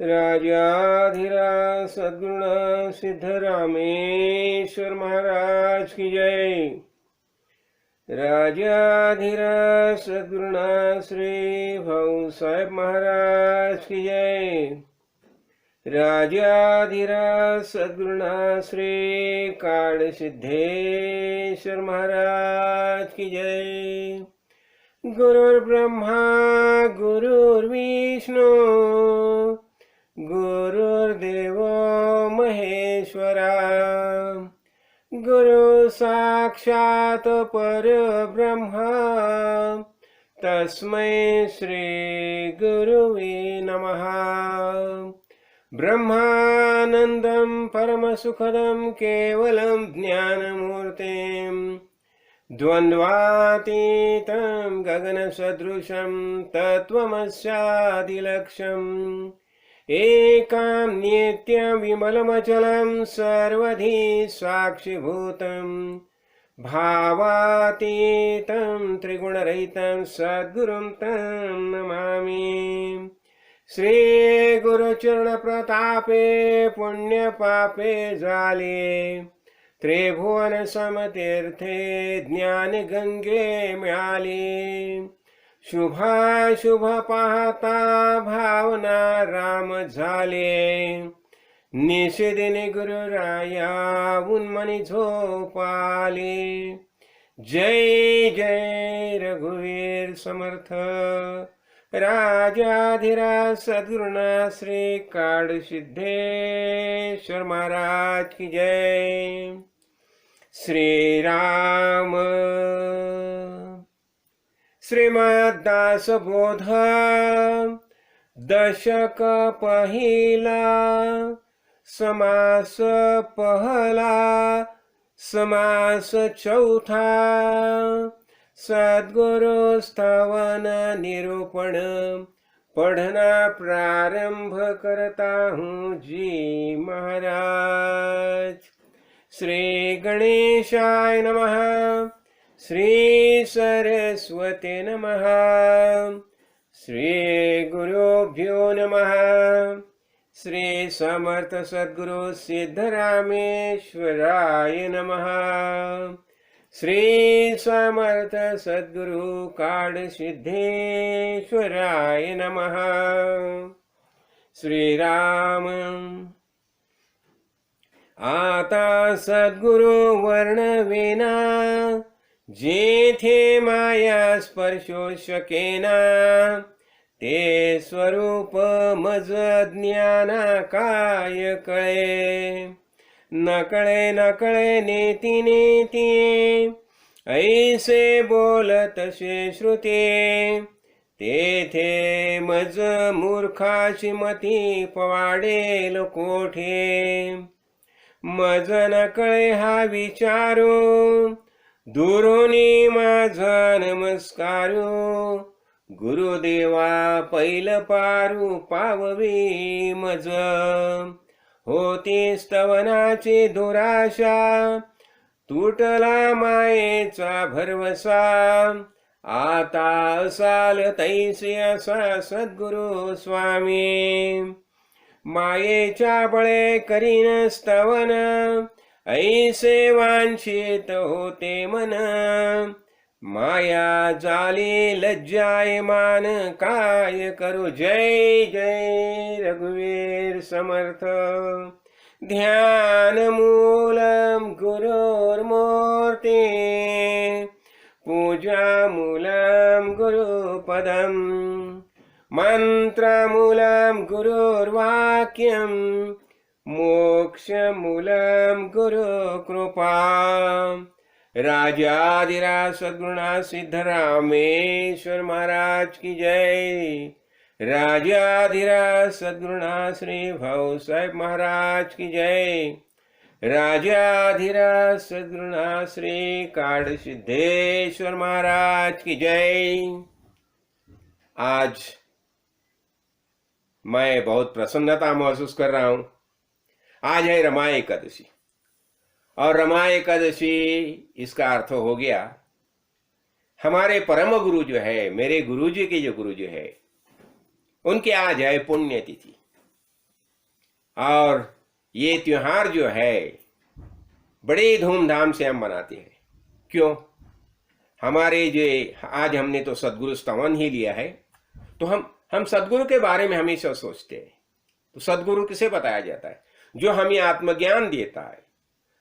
राजाधिराज सद्गुरुनाथ सिद्धरामेश्वर महाराज की जय। राजाधिराज सद्गुरुनाथ श्री भाऊ साहेब महाराज की जय। राजाधिराज सद्गुरुनाथ श्री काड़ सिद्धेश्वर महाराज की जय। गुरुर्ब्रह्मा गुरुर्विष्णु गुरुर्देवो महेश्वरा गुरु साक्षात् परब्रह्मा तस्मै श्री गुरुवे नमः। ब्रह्मानन्दं परमसुखदं केवलं ज्ञानमूर्तिं द्वन्द्वातीतं गगनसदृशं तत्त्वमस्यादिलक्ष्यम् एकां नित्यं विमलमचलं सर्वधी साक्षिभूतं भावातीतं त्रिगुणरहितं सद्गुरुं तं नमामि। श्रीगुरुचरणप्रतापे पुण्यपापे जाले त्रिभुवन समतीर्थे ज्ञानगंगे मिळाली। शुभाशुभ पाहता भावना राम झाले निषेधने गुरुराया उन्मनी झोपाले। जय जय रघुवीर समर्थ राजाधिराज सद्गुरुनाथ श्री काड़ सिद्धेश्वर महाराज की जय। श्री राम श्रीमद्दासबोध दशक पहिला समास पहला समास चौथा सद्गुरु स्तवन निरूपण पढ़ना प्रारंभ करता हूँ जी महाराज। श्री गणेशाय नमः। श्री सरस्वती नमः। श्री गुरुभ्यो नमः। श्री समर्थ सद्गुरु सिद्धरामेश्वराय नमः। श्री समर्थ सद्गुरु काड़ सिद्धेश्वराय नमः। श्री राम। आता सद्गुरु वर्णवेना जेथे माया स्पर्शो शकेना ते स्वरूप मज ज्ञाना काय कळे। नकळे नकळे नेती नेती ऐसे बोलत तसे श्रुते तेथे मज मूर्खाची मती पवाडेल कोठे। मज नकळे हा विचारू दुरोनी माझा नमस्कारू गुरुदेवा पैल पारू पाववी मज। होती स्तवनाची दुराशा तुटला मायेचा भरवसा आता असाल तैसे असा सद्गुरु स्वामी। मायेच्या बळे करीन स्तवन ऐसे वांछित होते मन। माया जाली लज्जायमान काय करू। जय जय रघुवीर समर्थ। ध्यानमूलं गुरुर्मूर्ति पूजामूलं गुरुपदं मन्त्रमूलं गुरुर्वाक्यं मोक्षमूलं गुरुकृपा। राजाधिराज सद्गुरुनाथ सिद्धरामेश्वर महाराज की जय। राजाधिराज सद्गुरुनाथ श्री भाऊ साहेब महाराज की जय। राजाधिराज सद्गुरुनाथ श्री काड़ सिद्धेश्वर महाराज की जय। आज मैं बहुत प्रसन्नता महसूस कर रहा हूं। आज है रमा एकादशी, और रमा एकादशी इसका अर्थ हो गया हमारे परम गुरु जो है, मेरे गुरुजी के जो गुरु जो है, उनके आज है पुण्यतिथि। और ये त्योहार जो है बड़े धूमधाम से हम मनाते हैं। क्यों? हमारे जो आज हमने तो सदगुरु स्तवन ही लिया है, तो हम सदगुरु के बारे में हमेशा सोचते हैं। तो सदगुरु किसे बताया जाता है? जो हमें आत्मज्ञान देता है,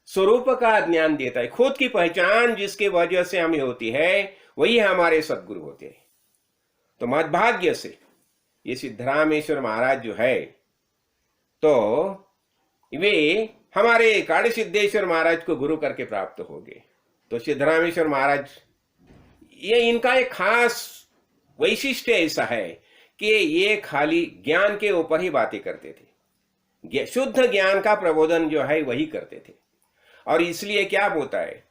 स्वरूप का ज्ञान देता है, खुद की पहचान जिसके वजह से हमें होती है, वही हमारे सदगुरु होते हैं। तो मद्भाग्य से ये सिद्धरामेश्वर महाराज जो है, तो वे हमारे काड़ी सिद्धेश्वर महाराज को गुरु करके प्राप्त हो गए। तो सिद्धरामेश्वर महाराज, ये इनका एक खास वैशिष्ट्य ऐसा है कि ये खाली ज्ञान के ऊपर ही बातें करते थे। शुद्ध ज्ञान का प्रबोधन जो है वही करते थे। और इसलिए क्या होता है,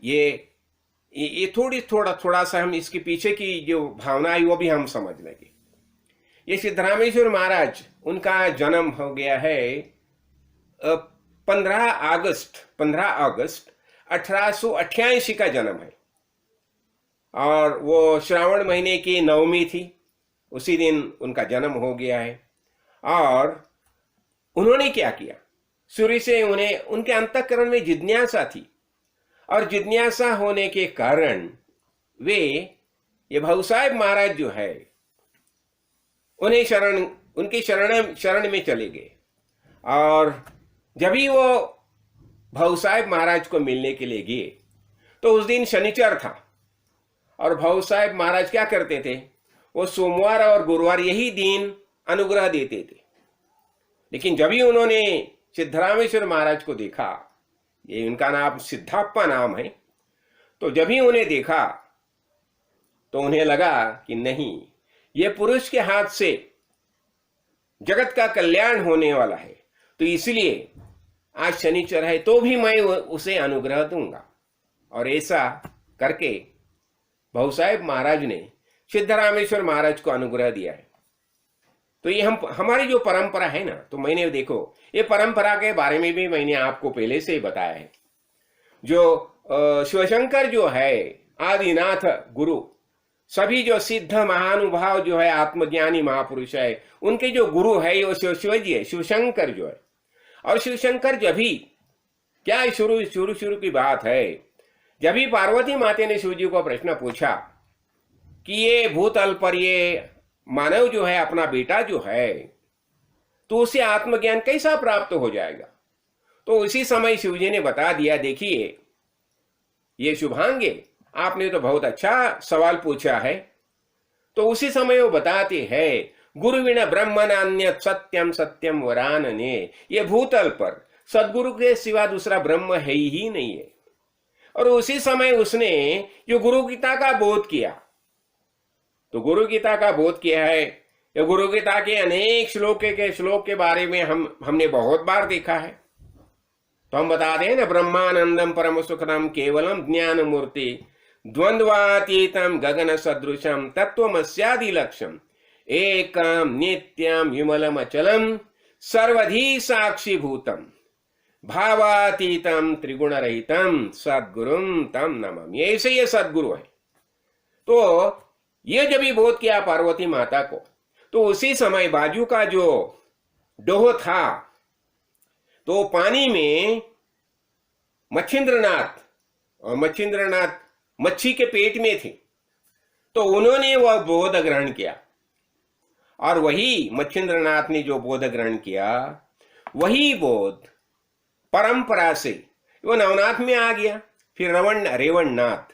ये थोड़ा सा हम इसके पीछे की जो भावना है वो भी हम समझ लेंगे। ये सिद्धरामेश्वर महाराज, उनका जन्म हो गया है 15 अगस्त 1888 का जन्म है। और वो श्रावण महीने की नवमी थी, उसी दिन उनका जन्म हो गया है। और उन्होंने क्या किया, शुरू से उन्हें उनके अंतःकरण में जिज्ञासा थी, और जिज्ञासा होने के कारण वे ये भाऊ साहेब महाराज जो है उन्हें उनकी शरण में चले गए। और जब ही वो भाऊ साहेब महाराज को मिलने के लिए गए, तो उस दिन शनिचर था। और भाऊ साहेब महाराज क्या करते थे, वो सोमवार और गुरुवार यही दिन अनुग्रह देते थे। लेकिन जब ही उन्होंने सिद्धरामेश्वर महाराज को देखा, ये उनका नाम सिद्धाप्पा नाम है, तो जब ही उन्हें देखा तो उन्हें लगा कि नहीं, ये पुरुष के हाथ से जगत का कल्याण होने वाला है, तो इसलिए आज शनिचर है तो भी मैं उसे अनुग्रह दूंगा। और ऐसा करके भाऊ साहेब महाराज ने सिद्धरामेश्वर महाराज को अनुग्रह दिया है। तो ये हमारी जो परंपरा है ना, तो मैंने देखो ये परंपरा के बारे में भी मैंने आपको पहले से ही बताया है। जो शिवशंकर जो है आदिनाथ गुरु, सभी जो सिद्ध महानुभाव जो है आत्मज्ञानी महापुरुष है, उनके जो गुरु है वो शिवजी है, शिवशंकर जो है। और शिवशंकर जब भी क्या शुरू की बात है, जब भी पार्वती माता ने शिवजी को प्रश्न पूछा कि ये भूतल पर ये मानव जो है अपना बेटा जो है, तो उसे आत्मज्ञान कैसा प्राप्त हो जाएगा, तो उसी समय शिवजी ने बता दिया, देखिए ये शुभांगे, आपने तो बहुत अच्छा सवाल पूछा है। तो उसी समय वो बताते हैं, गुरुविण ब्रह्मनान्यत् सत्यम सत्यम वरानने, ये भूतल पर सदगुरु के सिवा दूसरा ब्रह्म है ही नहीं है। और उसी समय उसने जो गुरु गीता का बोध किया, तो गुरु गीता का बोध किया है। ये गुरु गीता के अनेक श्लोक के बारे में हमने बहुत बार देखा है। तो हम बताते हैं ना, ब्रह्मानंदम परम सुखदम केवलम ज्ञान मूर्ति द्वंद्वातीतम गगन सदृशम तत्वमस्यादि लक्ष्यम एकम नित्यम विमलम अचलम सर्वधी साक्षी भूतम भावातीतम त्रिगुण रहितम सद्गुरुम तम नमः। ऐसे ये सद्गुरु है। तो ये जब ही बोध किया पार्वती माता को, तो उसी समय बाजू का जो डोह था, तो पानी में मच्छिंद्रनाथ, और मच्छिंद्रनाथ मच्छी के पेट में थे, तो उन्होंने वह बोध ग्रहण किया। और वही मच्छिंद्रनाथ ने जो बोध ग्रहण किया, वही बोध परंपरा से वो नवनाथ में आ गया, फिर रेवणनाथ।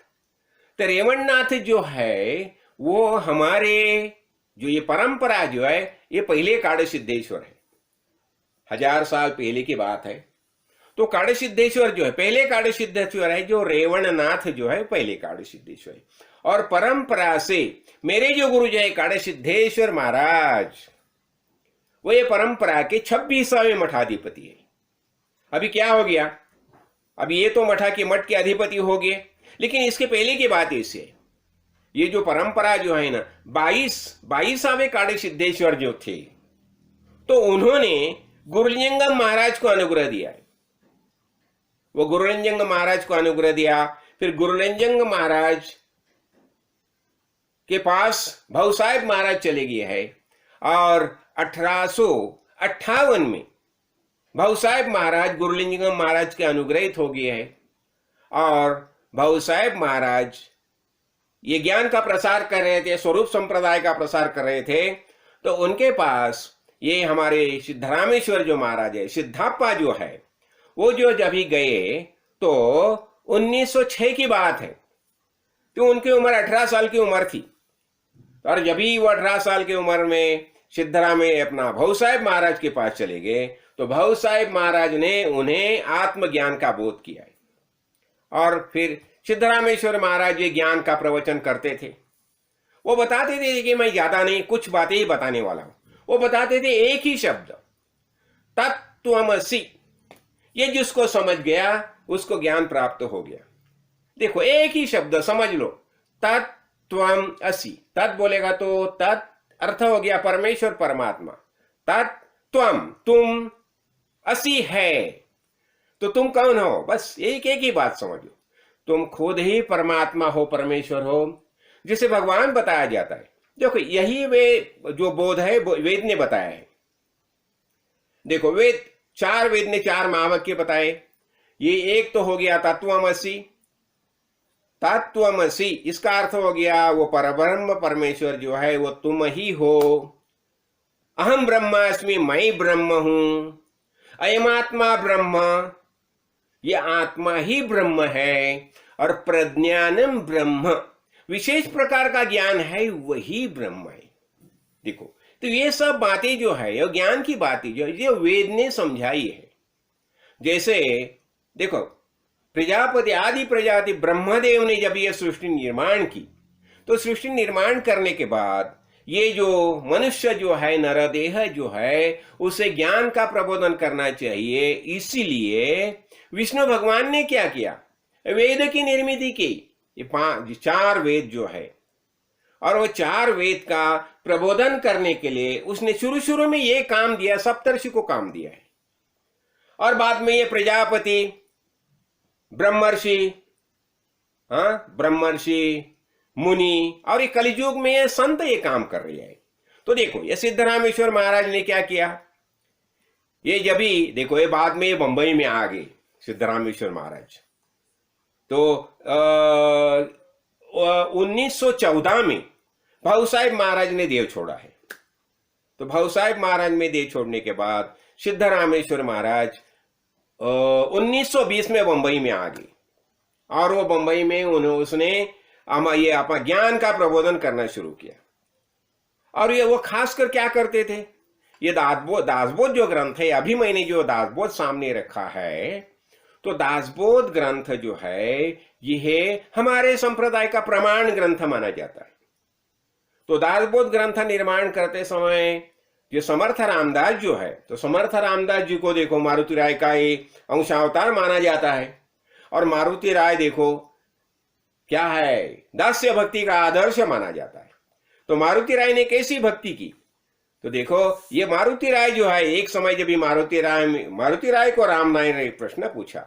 तो रेवणनाथ जो है वो हमारे जो ये परंपरा जो है ये पहले काड़ सिद्धेश्वर है, 1000 साल पहले की बात है। तो काड़ सिद्धेश्वर जो है पहले काड़ सिद्धेश्वर है, जो रेवणनाथ जो है पहले काड़ सिद्धेश्वर है। और परंपरा से मेरे जो गुरु जो है काड़ सिद्धेश्वर महाराज, वो ये परंपरा के 26वें मठाधिपति है। अभी क्या हो गया, अभी ये तो मठ के अधिपति हो गए, लेकिन इसके पहले की बात इससे है, ये जो परंपरा जो है ना 22वें काड़ सिद्धेश्वर जो थे, तो उन्होंने गुरुलिंगम महाराज को अनुग्रह दिया है। वो गुरुलिंगम महाराज को अनुग्रह दिया, फिर गुरुलिंगम महाराज के पास भाऊ साहेब महाराज चले गए हैं, और 1858 में भाऊ साहेब महाराज गुरुलिंगम महाराज के अनुग्रहित हो गए हैं। और भाऊ साहेब महाराज ये ज्ञान का प्रसार कर रहे थे, स्वरूप संप्रदाय का प्रसार कर रहे थे। तो उनके पास ये हमारे सिद्धरामेश्वर जो महाराज है, सिद्धाप्पा जो है, वो जो जब ही गए तो 1906 की बात है। तो उनकी उम्र 18 साल की उम्र थी, और जब ही वो 18 साल की उम्र में सिद्धरामे अपना भाऊ साहेब महाराज के पास चले गए, तो भाऊ साहेब महाराज ने उन्हें आत्मज्ञान का बोध किया है। और फिर सिद्धरामेश्वर महाराज ये ज्ञान का प्रवचन करते थे। वो बताते थे कि मैं ज्यादा नहीं, कुछ बातें ही बताने वाला हूं। वो बताते थे एक ही शब्द, तत्त्वमसि। ये जिसको समझ गया उसको ज्ञान प्राप्त हो गया। देखो एक ही शब्द समझ लो, तत्त्वमसि। तत् बोलेगा तो तत् अर्थ हो गया परमेश्वर परमात्मा, तत्त्वम तुम, असि है तो तुम कौन हो, बस एक ही बात समझ लो, तुम खुद ही परमात्मा हो, परमेश्वर हो, जिसे भगवान बताया जाता है। देखो यही वे जो बोध है वेद ने बताया है। देखो वेद 4 वेद ने 4 महावाक्य बताए। ये एक तो हो गया तत्त्वमसि। तत्त्वमसि इसका अर्थ हो गया वो परब्रह्म परमेश्वर जो है वो तुम ही हो। अहम ब्रह्मास्मि, मैं ब्रह्म हूं। अयमात्मा ब्रह्म, ये आत्मा ही ब्रह्म है। और प्रज्ञानम ब्रह्म, विशेष प्रकार का ज्ञान है वही ब्रह्म है। देखो तो ये सब बातें जो है, ये ज्ञान की बातें जो है, ये वेद ने समझाई है। जैसे देखो प्रजापति आदि प्रजाति ब्रह्मदेव ने जब ये सृष्टि निर्माण की, तो सृष्टि निर्माण करने के बाद ये जो मनुष्य जो है, नरदेह जो है, उसे ज्ञान का प्रबोधन करना चाहिए। इसीलिए विष्णु भगवान ने क्या किया, वेद की निर्मित की। ये 4 वेद जो है, और वो 4 वेद का प्रबोधन करने के लिए उसने शुरू में ये काम दिया, सप्तर्षि को काम दिया है। और बाद में ये प्रजापति, ब्रह्मर्षि, ब्रह्मर्षि, मुनि, और ये कलियुग में ये संत ये काम कर रहे हैं। तो देखो ये सिद्धरामेश्वर महाराज ने क्या किया, ये जब ही देखो ये बाद में ये बंबई में आ गए सिद्धरामेश्वर महाराज। तो 1914 में भाऊ साहेब महाराज ने देव छोड़ा है। तो भाऊ साहेब महाराज में देव छोड़ने के बाद सिद्धरामेश्वर महाराज 1920 में बंबई में आ गए, और वो बंबई में उसने ये अपना ज्ञान का प्रबोधन करना शुरू किया। और ये वो खासकर क्या करते थे, ये दासबोध जो ग्रंथ है, अभी मैंने जो दासबोध सामने रखा है, तो दासबोध ग्रंथ जो है यह हमारे संप्रदाय का प्रमाण ग्रंथ माना जाता है। तो दासबोध ग्रंथ निर्माण करते समय जो समर्थ रामदास जो है, तो समर्थ रामदास जी को देखो मारुति राय का एक अंशावतार माना जाता है। और मारुति राय देखो क्या है, दास्य भक्ति का आदर्श माना जाता है। तो मारुति राय ने कैसी भक्ति की, तो देखो ये मारुति राय जो है, एक समय जब मारुति राय को राम नारायण ने प्रश्न पूछा,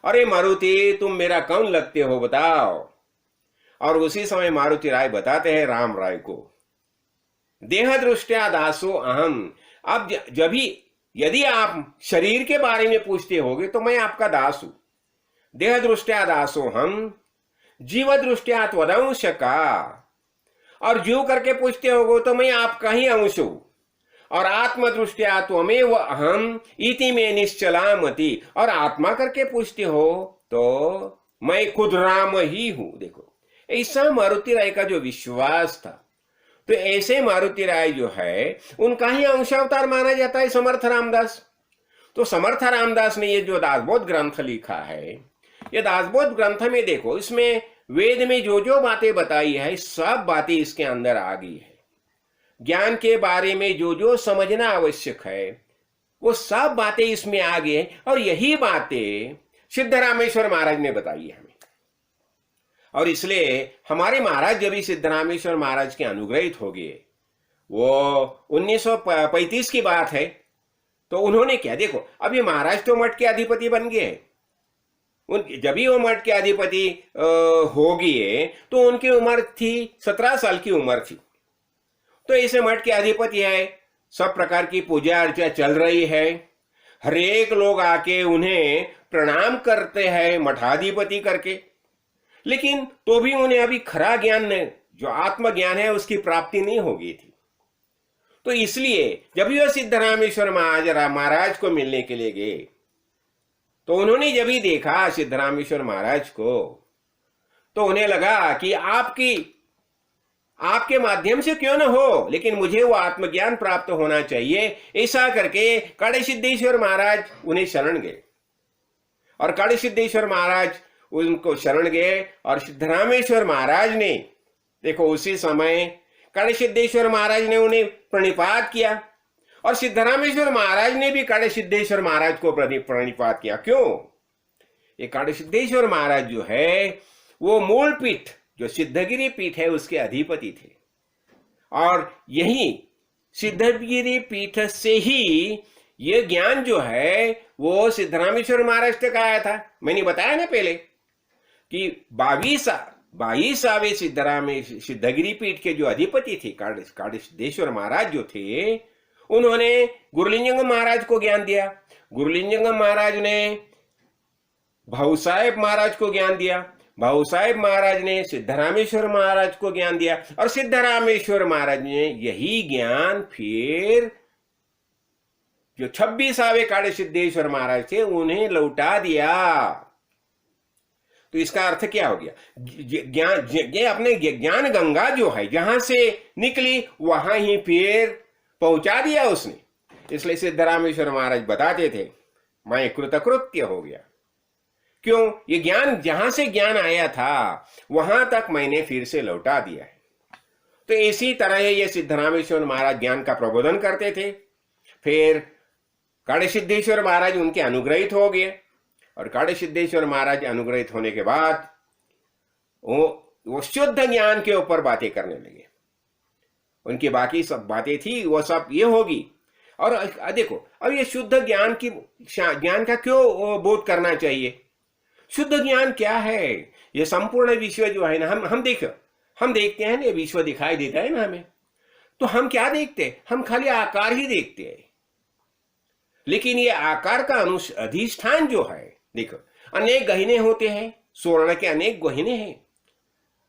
अरे मारुति तुम मेरा कौन लगते हो बताओ। और उसी समय मारुति राय बताते हैं राम राय को, देह दृष्टिया दासो अहम। अब जब भी यदि आप शरीर के बारे में पूछते होगे तो मैं आपका दास हूं। देह दृष्टिया दासो हम, जीव दृष्टिया त्वदंश का। और जीव करके पूछते होगे तो मैं आपका ही अंश हूं। और आत्मदृष्टिया त्वमेव अहम इति में निश्चला मति, और आत्मा करके पूछते हो तो मैं खुद राम ही हूं। देखो ऐसा मारुति राय का जो विश्वास था, तो ऐसे मारुति राय जो है उनका ही अंशावतार माना जाता है समर्थ रामदास। तो समर्थ रामदास ने ये जो दासबोध ग्रंथ लिखा है, ये दासबोध ग्रंथ में देखो इसमें वेद में जो जो बातें बताई है सब बातें इसके अंदर आ गई है। ज्ञान के बारे में जो जो समझना आवश्यक है वो सब बातें इसमें आ गई है, और यही बातें सिद्धरामेश्वर महाराज ने बताई है हमें। और इसलिए हमारे महाराज जब भी सिद्धरामेश्वर महाराज के अनुग्रहित हो गए, वो 1935 की बात है, तो उन्होंने क्या, देखो अभी महाराज तो मठ के अधिपति बन गए हैं। जब भी वो मठ के अधिपति हो गए तो उनकी उम्र थी 17 साल की उम्र थी। तो ऐसे मठ के अधिपति है, सब प्रकार की पूजा अर्चा चल रही है, हर एक लोग आके उन्हें प्रणाम करते हैं मठाधिपति करके, लेकिन तो भी उन्हें अभी खरा ज्ञान जो आत्मज्ञान है उसकी प्राप्ति नहीं हो गई थी। तो इसलिए जब भी वह सिद्धरामेश्वर महाराज को मिलने के लिए गए, तो उन्होंने जब ही देखा सिद्धरामेश्वर महाराज को, तो उन्हें लगा कि आपके माध्यम से क्यों न हो, लेकिन मुझे वो आत्मज्ञान प्राप्त होना चाहिए। ऐसा करके काड़े सिद्धेश्वर महाराज उन्हें शरण गए, और काड़े सिद्धेश्वर महाराज उनको शरण गए, और सिद्धरामेश्वर महाराज ने देखो उसी समय काड़े सिद्धेश्वर महाराज ने उन्हें प्रणिपात किया, और सिद्धरामेश्वर महाराज ने भी काड़े सिद्धेश्वर महाराज को प्रणिपात किया। क्यों? ये काड़े सिद्धेश्वर महाराज जो है वो मूल पीठ जो सिद्धगिरी पीठ है उसके अधिपति थे, और यही सिद्धगिरी पीठ से ही ये ज्ञान जो है वो सिद्धरामेश्वर महाराज तक आया था। मैंने बताया ना पहले कि 22वें सिद्धगिरी पीठ के जो अधिपति थे काड़े सिद्धेश्वर महाराज जो थे, उन्होंने गुरुलिंगम महाराज को ज्ञान दिया। गुरुलिंगम महाराज ने भाऊ साहेब महाराज को ज्ञान दिया, भाऊ साहेब महाराज ने सिद्धरामेश्वर महाराज को ज्ञान दिया, और सिद्धरामेश्वर महाराज ने यही ज्ञान फिर जो 26वें काड़े सिद्धेश्वर महाराज थे उन्हें लौटा दिया। तो इसका अर्थ क्या हो गया? ये अपने ज्ञान गंगा जो है जहां से निकली वहां ही फिर पहुंचा दिया उसने। इसलिए सिद्धरामेश्वर महाराज बताते थे मैं कृतकृत्य हो गया। क्यों? ये ज्ञान जहां से ज्ञान आया था वहां तक मैंने फिर से लौटा दिया है। तो इसी तरह ये सिद्धरामेश्वर महाराज ज्ञान का प्रबोधन करते थे। फिर काड़े सिद्धेश्वर महाराज उनके अनुग्रहित हो गए, और काड़े सिद्धेश्वर महाराज अनुग्रहित होने के बाद वो शुद्ध ज्ञान के ऊपर बातें करने लगे। उनकी बाकी सब बातें थी वो सब ये होगी। और देखो अब ये शुद्ध ज्ञान का क्यों बोध करना चाहिए? शुद्ध ज्ञान क्या है? ये संपूर्ण विश्व जो है ना, हम देखते हैं ना, ये विश्व दिखाई देता है ना हमें, तो हम क्या देखते हैं? हम खाली आकार ही देखते हैं। लेकिन ये आकार का अधिष्ठान जो है, देखो अनेक गहने होते हैं, स्वर्ण के अनेक गहने हैं,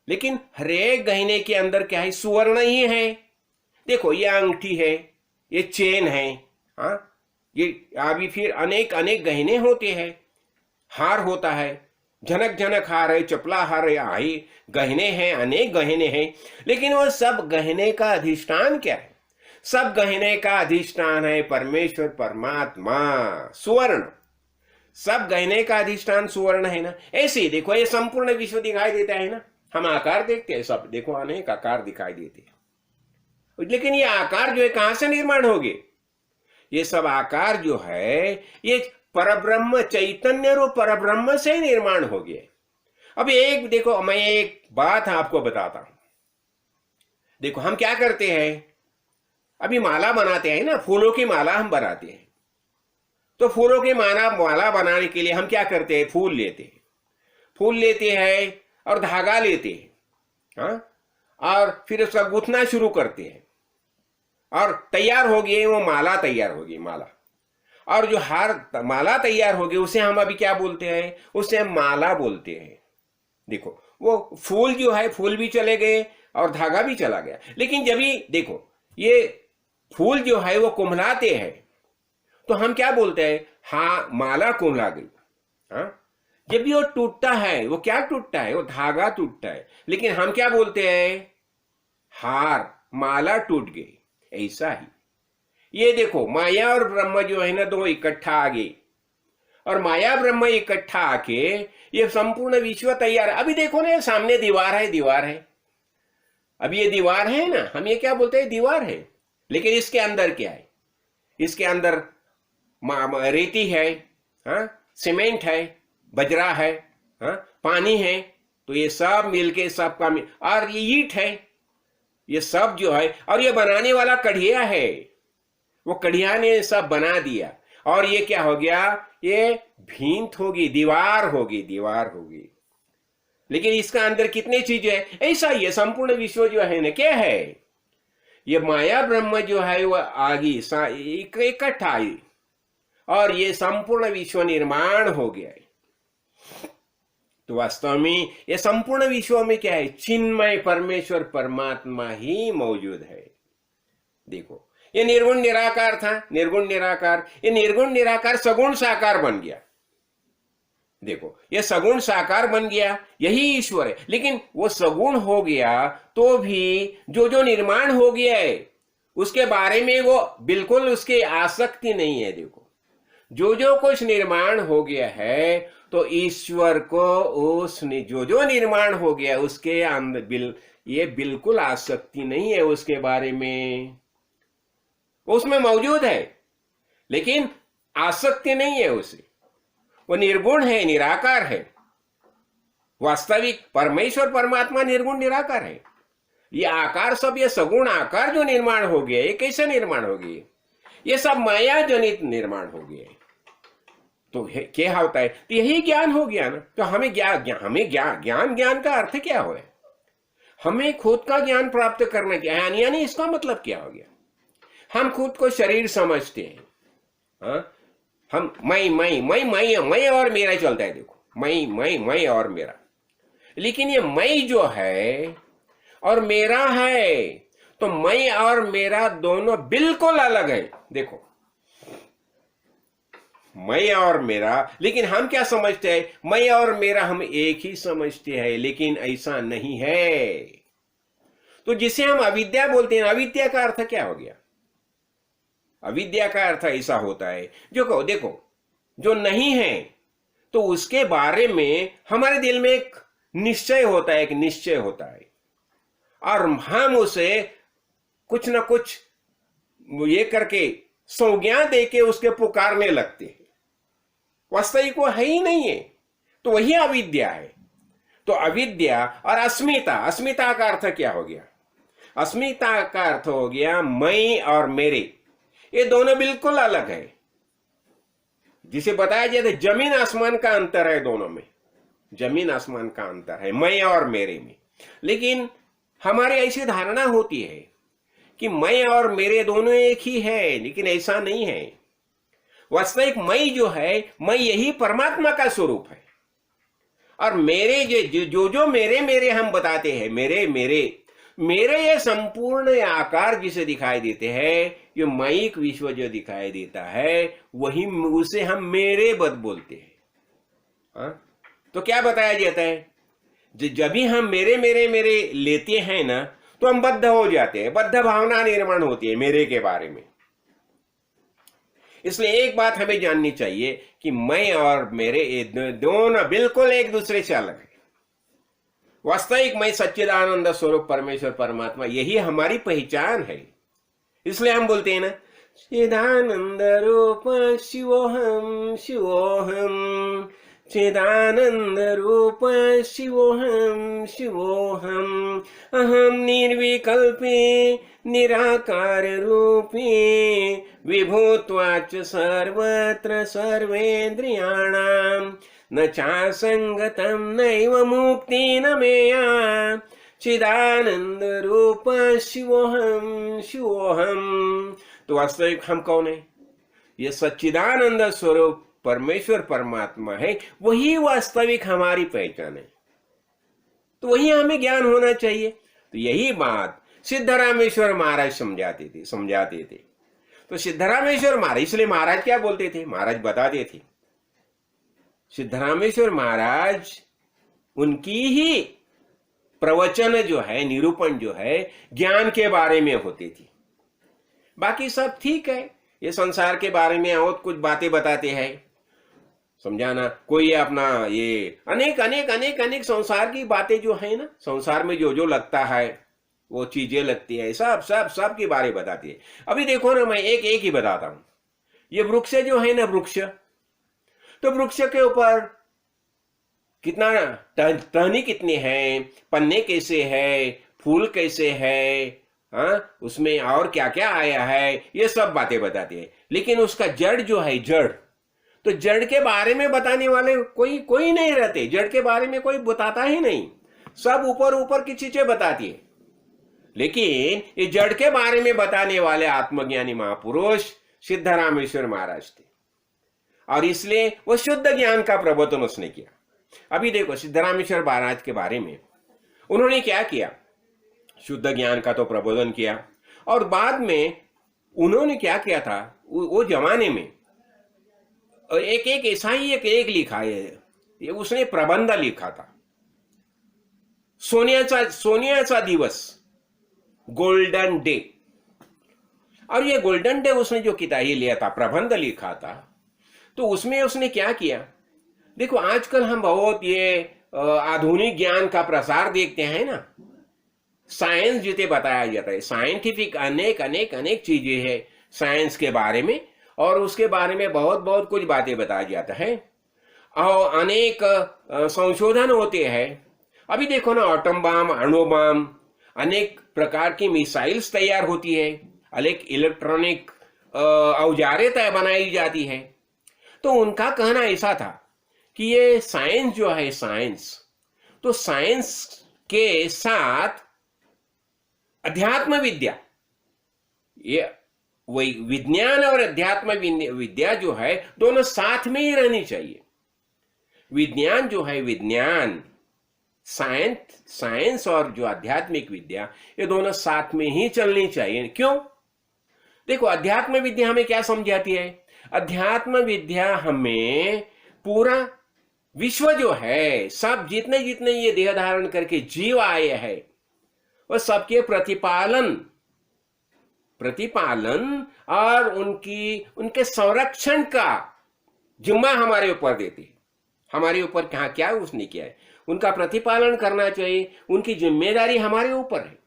लेकिन हर एक गहने के अंदर क्या है? सुवर्ण ही है। देखो ये अंगूठी है, ये चेन है, हाँ, ये अभी फिर अनेक अनेक गहने होते हैं, हार होता है, झनक झनक हार है, चपला हार है, आई गहने हैं, अनेक गहने हैं, लेकिन वो सब गहने का अधिष्ठान क्या है? सब गहने का अधिष्ठान है परमेश्वर परमात्मा, सुवर्ण। सब गहने का अधिष्ठान सुवर्ण है ना। ऐसे ही देखो ये संपूर्ण विश्व दिखाई देता है ना, हम आकार देखते हैं, सब देखो अनेक आकार दिखाई देते हैं, लेकिन ये आकार जो है कहां से निर्माण हो गए? ये सब आकार जो है ये परब्रह्म चैतन्य रूप परब्रह्म से निर्माण हो गए। अब एक देखो, मैं एक बात आपको बताता हूं। देखो हम क्या करते हैं, अभी माला बनाते हैं ना, फूलों की माला हम बनाते हैं। तो फूलों की माला बनाने के लिए हम क्या करते हैं? फूल लेते हैं और धागा लेते हैं, हाँ, और फिर उसका गूंथना शुरू करते हैं, और तैयार हो गई वो माला, तैयार हो गई माला। और जो माला तैयार हो गई उसे हम अभी क्या बोलते हैं? उसे हम माला बोलते हैं। देखो वो फूल जो है, फूल भी चले गए और धागा भी चला गया। लेकिन जब भी देखो ये फूल जो है वो कुम्हलाते हैं तो हम क्या बोलते हैं, हाँ माला कुम्हला गई। हाँ, जब भी वो टूटता है, वो क्या टूटता है, वो धागा टूटता है, लेकिन हम क्या बोलते हैं, हार, माला टूट गई। ऐसा ही ये देखो, माया और ब्रह्म जो है ना, दो इकट्ठा आ गए, और माया ब्रह्म इकट्ठा आके ये संपूर्ण विश्व तैयार है। अभी देखो ना, सामने दीवार है, दीवार है, अभी ये दीवार है ना, हम ये क्या बोलते हैं, दीवार है, लेकिन इसके अंदर क्या है, इसके अंदर रेती है, हाँ, सीमेंट है, बजरा है, हाँ, पानी है, तो ये सब मिलके सबका और ये ईंट है, ये सब जो है, और ये बनाने वाला कढ़िया है, वो कढ़िया ने सब बना दिया, और ये क्या हो गया, ये भींत होगी, दीवार होगी, दीवार होगी। लेकिन इसका अंदर कितनी चीजें है, ऐसा ये संपूर्ण विश्व जो है ना, क्या है, ये माया ब्रह्म जो है वो आगी इकट्ठा आई, और ये संपूर्ण विश्व निर्माण हो गया है। तो वास्तव में ये संपूर्ण विश्व में क्या है, चिन्मय परमेश्वर परमात्मा ही मौजूद है। देखो, ये निर्गुण निराकार था, निर्गुण निराकार, ये निर्गुण निराकार सगुण साकार बन गया। देखो, ये सगुण साकार बन गया, यही ईश्वर है। लेकिन वो सगुण हो गया तो भी जो जो निर्माण हो गया है उसके बारे में वो बिल्कुल उसकी आसक्ति नहीं है। देखो, जो जो कुछ निर्माण हो गया है तो ईश्वर को उस जो जो निर्माण हो गया उसके अंदर ये बिल्कुल आसक्ति नहीं है उसके बारे में, उसमें मौजूद है लेकिन आसक्ति नहीं है उसे। वो निर्गुण है, निराकार है। वास्तविक परमेश्वर परमात्मा निर्गुण निराकार है। ये आकार सब, ये सगुण आकार जो निर्माण हो गया, ये कैसे निर्माण हो गया, ये सब माया जनित निर्माण हो गया। तो क्या होता है, तो यही ज्ञान हो गया ना। तो हमें ज्ञान का अर्थ क्या हो, हमें खुद का ज्ञान प्राप्त करना क्या है, यानी इसका मतलब क्या हो गया, हम खुद को शरीर समझते हैं। हाँ, हम मैं और मेरा चलता है। देखो, मैं और मेरा, लेकिन ये मैं जो है और मेरा है, तो मैं और मेरा दोनों बिल्कुल अलग है। देखो, मैं और मेरा, लेकिन हम क्या समझते हैं, मैं और मेरा हम एक ही समझते हैं, लेकिन ऐसा नहीं है। तो जिसे हम अविद्या बोलते हैं, अविद्या का अर्थ क्या हो गया, अविद्या का अर्थ ऐसा होता है जो, देखो, जो नहीं है तो उसके बारे में हमारे दिल में एक निश्चय होता है, एक निश्चय होता है, और हम उसे कुछ ना कुछ ये करके संज्ञा देके उसके पुकारने लगते हैं। वास्तविक वो है ही नहीं है, तो वही अविद्या है। तो अविद्या और अस्मिता, अस्मिता का अर्थ क्या हो गया, अस्मिता का अर्थ हो गया मैं और मेरे, ये दोनों बिल्कुल अलग है। जिसे बताया जाता है जमीन आसमान का अंतर है दोनों में, जमीन आसमान का अंतर है मैं और मेरे में। लेकिन हमारी ऐसी धारणा होती है कि मैं और मेरे दोनों एक ही है, लेकिन ऐसा नहीं है। वास्तविक मैं जो है, मैं यही परमात्मा का स्वरूप है। और मेरे जो मेरे हम बताते हैं, मेरे ये संपूर्ण आकार जिसे दिखाई देते हैं, ये माइक विश्व जो दिखाई देता है, वही उसे हम मेरे बद बोलते हैं। हाँ? तो क्या बताया जाता है, जब भी हम मेरे लेते हैं ना, तो हम बद्ध हो जाते हैं, बद्ध भावना निर्माण होती है मेरे के बारे में। इसलिए एक बात हमें जाननी चाहिए कि मैं और मेरे दोनों बिल्कुल एक दूसरे से अलग है। वास्तविक मैं सच्चिदानंद स्वरूप परमेश्वर परमात्मा, यही हमारी पहचान है। इसलिए हम बोलते हैं ना, चिदानंद रूप शिवोहम शिवोहम, चिदानंद रूप शिवोहम शिवोहम, अहम निर्विकल्पे निराकार रूपे विभूत्वाच सर्वत्र सर्वेन्द्रियाणाम, न चासंगतम नैव मुक्ति न मेया, चिदानंद रूप शिवोहम शिवोहम। तो वास्तविक हम कौन है, ये सच्चिदानंद स्वरूप परमेश्वर परमात्मा है, वही वास्तविक हमारी पहचान है। तो वही हमें ज्ञान होना चाहिए। तो यही बात सिद्धरामेश्वर महाराज समझाते थे। तो सिद्धरामेश्वर महाराज, इसलिए महाराज क्या बोलते थे, महाराज बताते थे, सिद्धरामेश्वर महाराज उनकी ही प्रवचन जो है, निरूपण जो है, ज्ञान के बारे में होती थी। बाकी सब ठीक है, ये संसार के बारे में और कुछ बातें बताते हैं, समझाना, कोई अपना ये अनेक अनेक अनेक अनेक संसार की बातें जो है ना, संसार में जो जो लगता है वो चीजें लगती है, सब सब सब के बारे बताती है। अभी देखो ना, मैं एक एक ही बताता हूं। ये वृक्ष जो है ना, वृक्ष, तो वृक्ष के ऊपर कितना टहनी कितनी है, पन्ने कैसे है, फूल कैसे है, हाँ, उसमें और क्या क्या आया है, ये सब बातें बताती है। लेकिन उसका जड़ जो है, जड़, तो जड़ के बारे में बताने वाले कोई नहीं रहते, जड़ के बारे में कोई बताता ही नहीं, सब ऊपर ऊपर की चीजें बताती है। लेकिन ये जड़ के बारे में बताने वाले आत्मज्ञानी महापुरुष सिद्धरामेश्वर महाराज थे, और इसलिए वो शुद्ध ज्ञान का प्रबोधन उसने किया। अभी देखो सिद्धरामेश्वर महाराज के बारे में उन्होंने क्या किया, शुद्ध ज्ञान का तो प्रबोधन किया, और बाद में उन्होंने क्या किया था, वो जमाने में एक एक ऐसा ही एक लिखा है, ये उसने प्रबंध लिखा था, सोनियाचा दिवस, गोल्डन डे। और ये गोल्डन डे उसने जो किताब ये लिया था, प्रबंध लिखा था, तो उसमें उसने क्या किया, देखो आजकल हम बहुत ये आधुनिक ज्ञान का प्रसार देखते हैं ना, साइंस जिसे बताया जाता है, साइंटिफिक अनेक अनेक अनेक चीजें है साइंस के बारे में, और उसके बारे में बहुत बहुत कुछ बातें बताया जाता है, और अनेक संशोधन होते हैं। अभी देखो ना, एटम बम, अणु बम, अनेक प्रकार की मिसाइल्स तैयार होती है, अनेक इलेक्ट्रॉनिक औजारें बनाई जाती है। तो उनका कहना ऐसा था कि ये साइंस जो है, साइंस, तो साइंस के साथ अध्यात्म विद्या, ये वही विज्ञान और अध्यात्म विद्या जो है, दोनों साथ में ही रहनी चाहिए। विज्ञान जो है, विज्ञान, साइंस और जो आध्यात्मिक विद्या, ये दोनों साथ में ही चलनी चाहिए। क्यों? देखो अध्यात्म विद्या हमें क्या समझाती है, अध्यात्म विद्या हमें पूरा विश्व जो है, सब जितने जितने ये देह धारण करके जीव आए हैं, वह सबके प्रतिपालन और उनके संरक्षण का जिम्मा हमारे ऊपर देती। हमारे ऊपर कहा क्या उसने किया है, उनका प्रतिपालन करना चाहिए, उनकी जिम्मेदारी हमारे ऊपर है।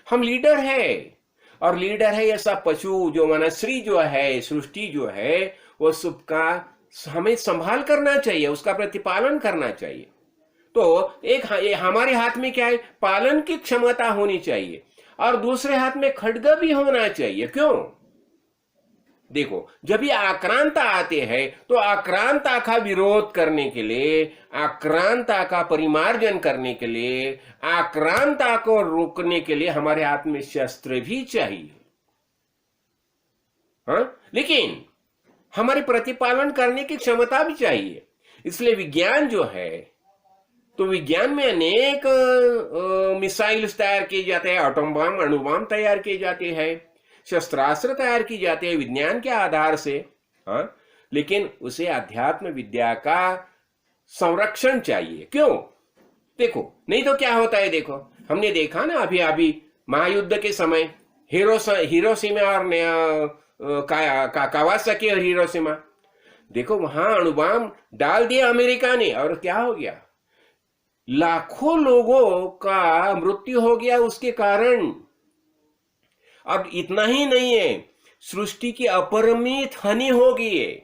हम लीडर है, और लीडर है ये सब पशु जो मनश्री जो है, सृष्टि जो है, वो सबका हमें संभाल करना चाहिए, उसका प्रतिपालन करना चाहिए। तो एक हमारे हाथ में क्या है, पालन की क्षमता होनी चाहिए, और दूसरे हाथ में खड्ग भी होना चाहिए। क्यों? देखो जब ये आक्रांता आते हैं, तो आक्रांता का विरोध करने के लिए, आक्रांता का परिमार्जन करने के लिए, आक्रांता को रोकने के लिए हमारे हाथ में शस्त्र भी चाहिए, हाँ, लेकिन हमारे प्रतिपालन करने की क्षमता भी चाहिए। इसलिए विज्ञान जो है, तो विज्ञान में अनेक मिसाइल्स तैयार किए जाते हैं, एटम बम, अणु बम तैयार किए जाते हैं, शस्त्रास्त्र तैयार की जाते हैं विज्ञान के आधार से, हाँ, लेकिन उसे अध्यात्म विद्या का संरक्षण चाहिए। क्यों? देखो नहीं तो क्या होता है, देखो हमने देखा ना अभी महायुद्ध के समय हिरोशिमा और कावासाकी और हिरोशिमा, देखो वहां अणुबम डाल दिया अमेरिका ने, और क्या हो गया, लाखों लोगों का मृत्यु हो गया उसके कारण। अब इतना ही नहीं है, सृष्टि की अपरिमित हानि हो गई है।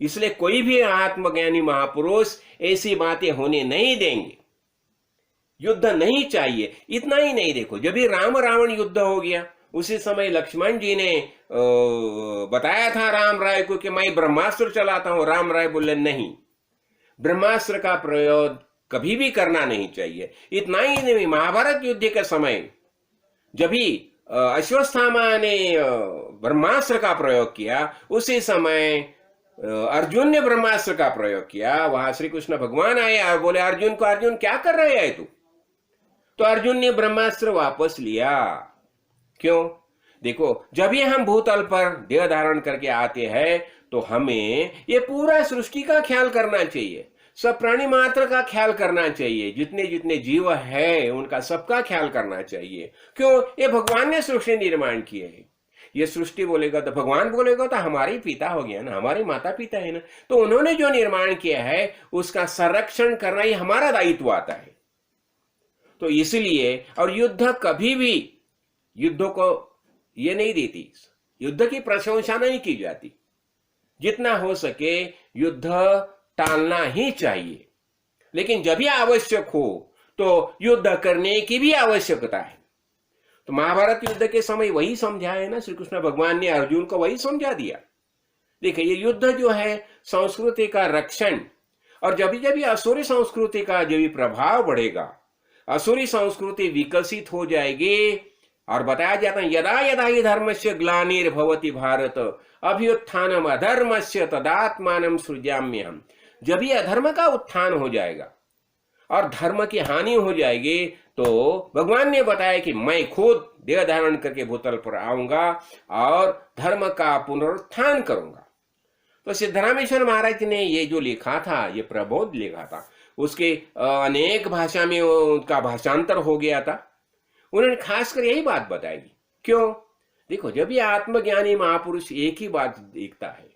इसलिए कोई भी आत्मज्ञानी महापुरुष ऐसी बातें होने नहीं देंगे, युद्ध नहीं चाहिए। इतना ही नहीं, देखो जब भी राम रावण युद्ध हो गया, उसी समय लक्ष्मण जी ने बताया था राम राय को कि मैं ब्रह्मास्त्र चलाता हूं। राम राय बोले नहीं, ब्रह्मास्त्र का प्रयोग कभी भी करना नहीं चाहिए। इतना ही नहीं, महाभारत युद्ध के समय जब भी अश्वत्थामा ने ब्रह्मास्त्र का प्रयोग किया, उसी समय अर्जुन ने ब्रह्मास्त्र का प्रयोग किया। वहां श्री कृष्ण भगवान आए और बोले अर्जुन को, अर्जुन क्या कर रहे है तू, तो अर्जुन ने ब्रह्मास्त्र वापस लिया। क्यों? देखो, जब भी हम भूतल पर देह धारण करके आते हैं तो हमें ये पूरा सृष्टि का ख्याल करना चाहिए, सब प्राणी मात्र का ख्याल करना चाहिए, जितने जितने जीव है उनका सबका ख्याल करना चाहिए। क्यों? ये भगवान ने सृष्टि निर्माण किए है। ये सृष्टि बोलेगा तो भगवान बोलेगा तो हमारे ही पिता हो गया ना, हमारे माता पिता है ना, तो उन्होंने जो निर्माण किया है उसका संरक्षण करना ही हमारा दायित्व आता है। तो इसलिए, और युद्ध कभी भी युद्ध को ये नहीं देती, युद्ध की प्रशंसा नहीं की जाती। जितना हो सके युद्ध टालना ही चाहिए, लेकिन जब भी आवश्यक हो तो युद्ध करने की भी आवश्यकता है। तो महाभारत युद्ध के समय वही समझा है ना, श्री कृष्ण भगवान ने अर्जुन को वही समझा दिया। देखिए, ये युद्ध जो है संस्कृति का रक्षण, और जब भी असुरी संस्कृति का जब भी प्रभाव बढ़ेगा, असुरी संस्कृति विकसित हो जाएगी। और बताया जाता है, यदा यदा ही धर्मस्य ग्लानिर्भवति भारत अभ्युत्थानम अधर्मस्य तदात्मानं सृजाम्यहम्। जब भी अधर्म का उत्थान हो जाएगा और धर्म की हानि हो जाएगी तो भगवान ने बताया कि मैं खुद देह धारण करके भूतल पर आऊंगा और धर्म का पुनरुत्थान करूंगा। तो सिद्धरामेश्वर महाराज ने ये जो लिखा था, ये प्रबोध लिखा था, उसके अनेक भाषा में उनका भाषांतर हो गया था। उन्होंने खासकर यही बात बताई। क्यों? देखो, जब ये आत्मज्ञानी महापुरुष एक ही बात देखता है,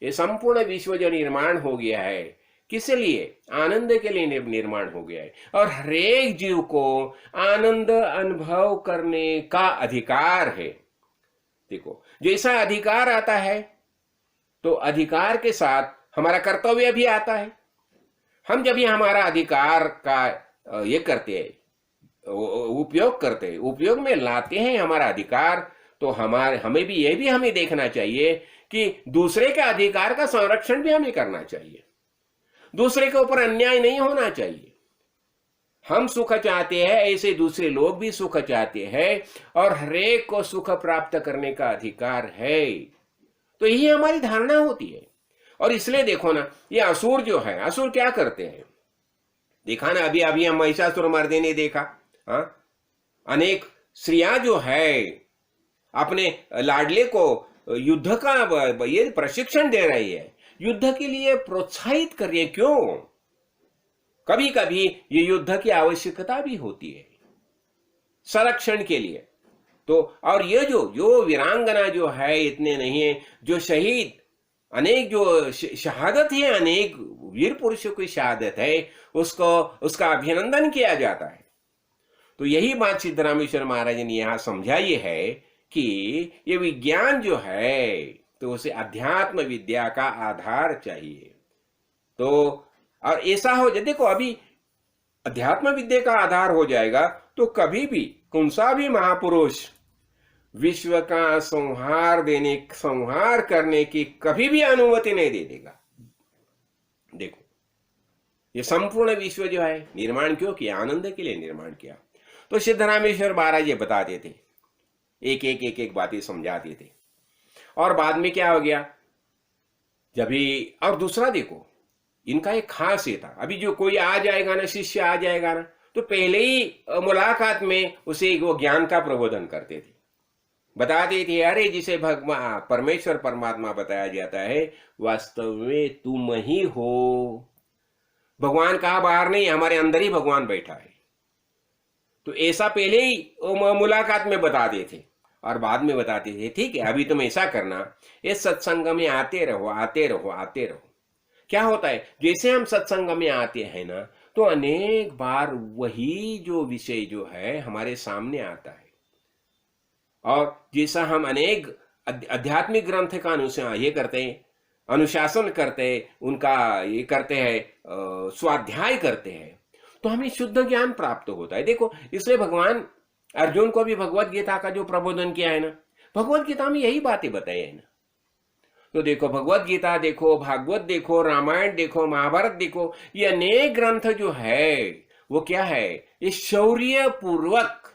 ये संपूर्ण विश्व जो निर्माण हो गया है, किस लिए? आनंद के लिए निर्माण हो गया है, और हरेक जीव को आनंद अनुभव करने का अधिकार है। देखो, जैसा अधिकार आता है तो अधिकार के साथ हमारा कर्तव्य भी आता है। हम जब भी हमारा अधिकार का ये करते हैं, उपयोग करते हैं, उपयोग में लाते हैं हमारा अधिकार, तो हमें भी देखना चाहिए कि दूसरे के अधिकार का संरक्षण भी हमें करना चाहिए। दूसरे के ऊपर अन्याय नहीं होना चाहिए। हम सुख चाहते हैं, ऐसे दूसरे लोग भी सुख चाहते हैं, और हरेक को सुख प्राप्त करने का अधिकार है। तो यही हमारी धारणा होती है। और इसलिए देखो ना, ये असुर जो है, असुर क्या करते हैं? देखा ना, अभी हम महिषासुर मर्दनी ने देखा। हाँ, अनेक स्त्रियां जो है अपने लाडले को युद्ध का ये प्रशिक्षण दे रही है, युद्ध के लिए प्रोत्साहित कर रही है। क्यों? कभी कभी ये युद्ध की आवश्यकता भी होती है संरक्षण के लिए। तो और ये जो वीरांगना जो है, इतने नहीं है, जो शहीद, अनेक जो शहादत है, अनेक वीर पुरुषों की शहादत है, उसका अभिनंदन किया जाता है। तो यही बात सिद्धरामेश्वर महाराज ने यहाँ समझाई है कि ये विज्ञान जो है तो उसे अध्यात्म विद्या का आधार चाहिए। तो और ऐसा हो जाए, देखो, अभी अध्यात्म विद्या का आधार हो जाएगा तो कभी भी कौन सा भी महापुरुष विश्व का संहार करने की कभी भी अनुमति नहीं दे देगा। देखो, ये संपूर्ण विश्व जो है निर्माण क्यों किया? आनंद के लिए निर्माण किया। तो सिद्धरामेश्वर महाराज ये बताते थे, एक बातें समझाते थे। और बाद में क्या हो गया, और दूसरा देखो, इनका एक खास ये था, अभी जो कोई आ जाएगा ना, शिष्य आ जाएगा ना, तो पहले ही मुलाकात में उसे वो ज्ञान का प्रबोधन करते थे, बताते थे, अरे जिसे भगवान परमेश्वर परमात्मा बताया जाता है, वास्तव में तुम ही हो। भगवान कहाँ बाहर नहीं, हमारे अंदर ही भगवान बैठा है। तो ऐसा पहले ही मुलाकात में बताते थे, और बाद में बताते थे, ठीक है, अभी तुम ऐसा करना, इस सत्संग में आते रहो, आते रहो, आते रहो। क्या होता है, जैसे हम सत्संग में आते हैं ना, तो अनेक बार वही जो विषय जो है हमारे सामने आता है, और जैसा हम अनेक आध्यात्मिक ग्रंथ का अनुशासन करते हैं, उनका ये करते हैं, स्वाध्याय करते हैं, तो हमें शुद्ध ज्ञान प्राप्त होता है। देखो, इसलिए भगवान अर्जुन को भी भगवत गीता का जो प्रबोधन किया है ना, भगवत गीता में यही बातें बताई है ना। तो देखो, भगवत गीता देखो, भागवत देखो, रामायण देखो, महाभारत देखो, ये अनेक ग्रंथ जो है वो क्या है, ये शौर्य पूर्वक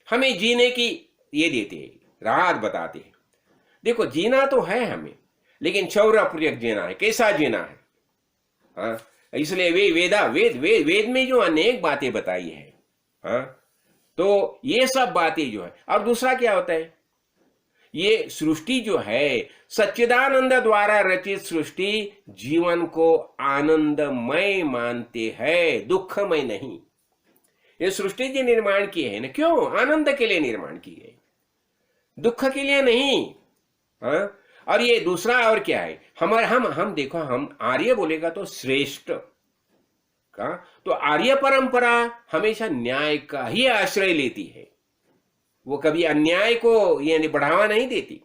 हमें जीने की ये देते हैं, राह बताते हैं। देखो, जीना तो है हमें, लेकिन शौर्य पूर्वक जीना है। कैसा जीना है? हाँ, इसलिए वेद में जो अनेक बातें बताई है, हाँ, तो ये सब बातें जो है। और दूसरा क्या होता है, ये सृष्टि जो है सच्चिदानंद द्वारा रचित सृष्टि जीवन को आनंदमय मानते हैं, दुखमय नहीं। ये सृष्टि जो निर्माण की है ना, क्यों? आनंद के लिए निर्माण की है, दुख के लिए नहीं। हाँ, और ये दूसरा और क्या है, हम देखो, हम आर्य बोलेगा तो श्रेष्ठ का, तो आर्य परंपरा हमेशा न्याय का ही आश्रय लेती है, वो कभी अन्याय को यानी बढ़ावा नहीं देती।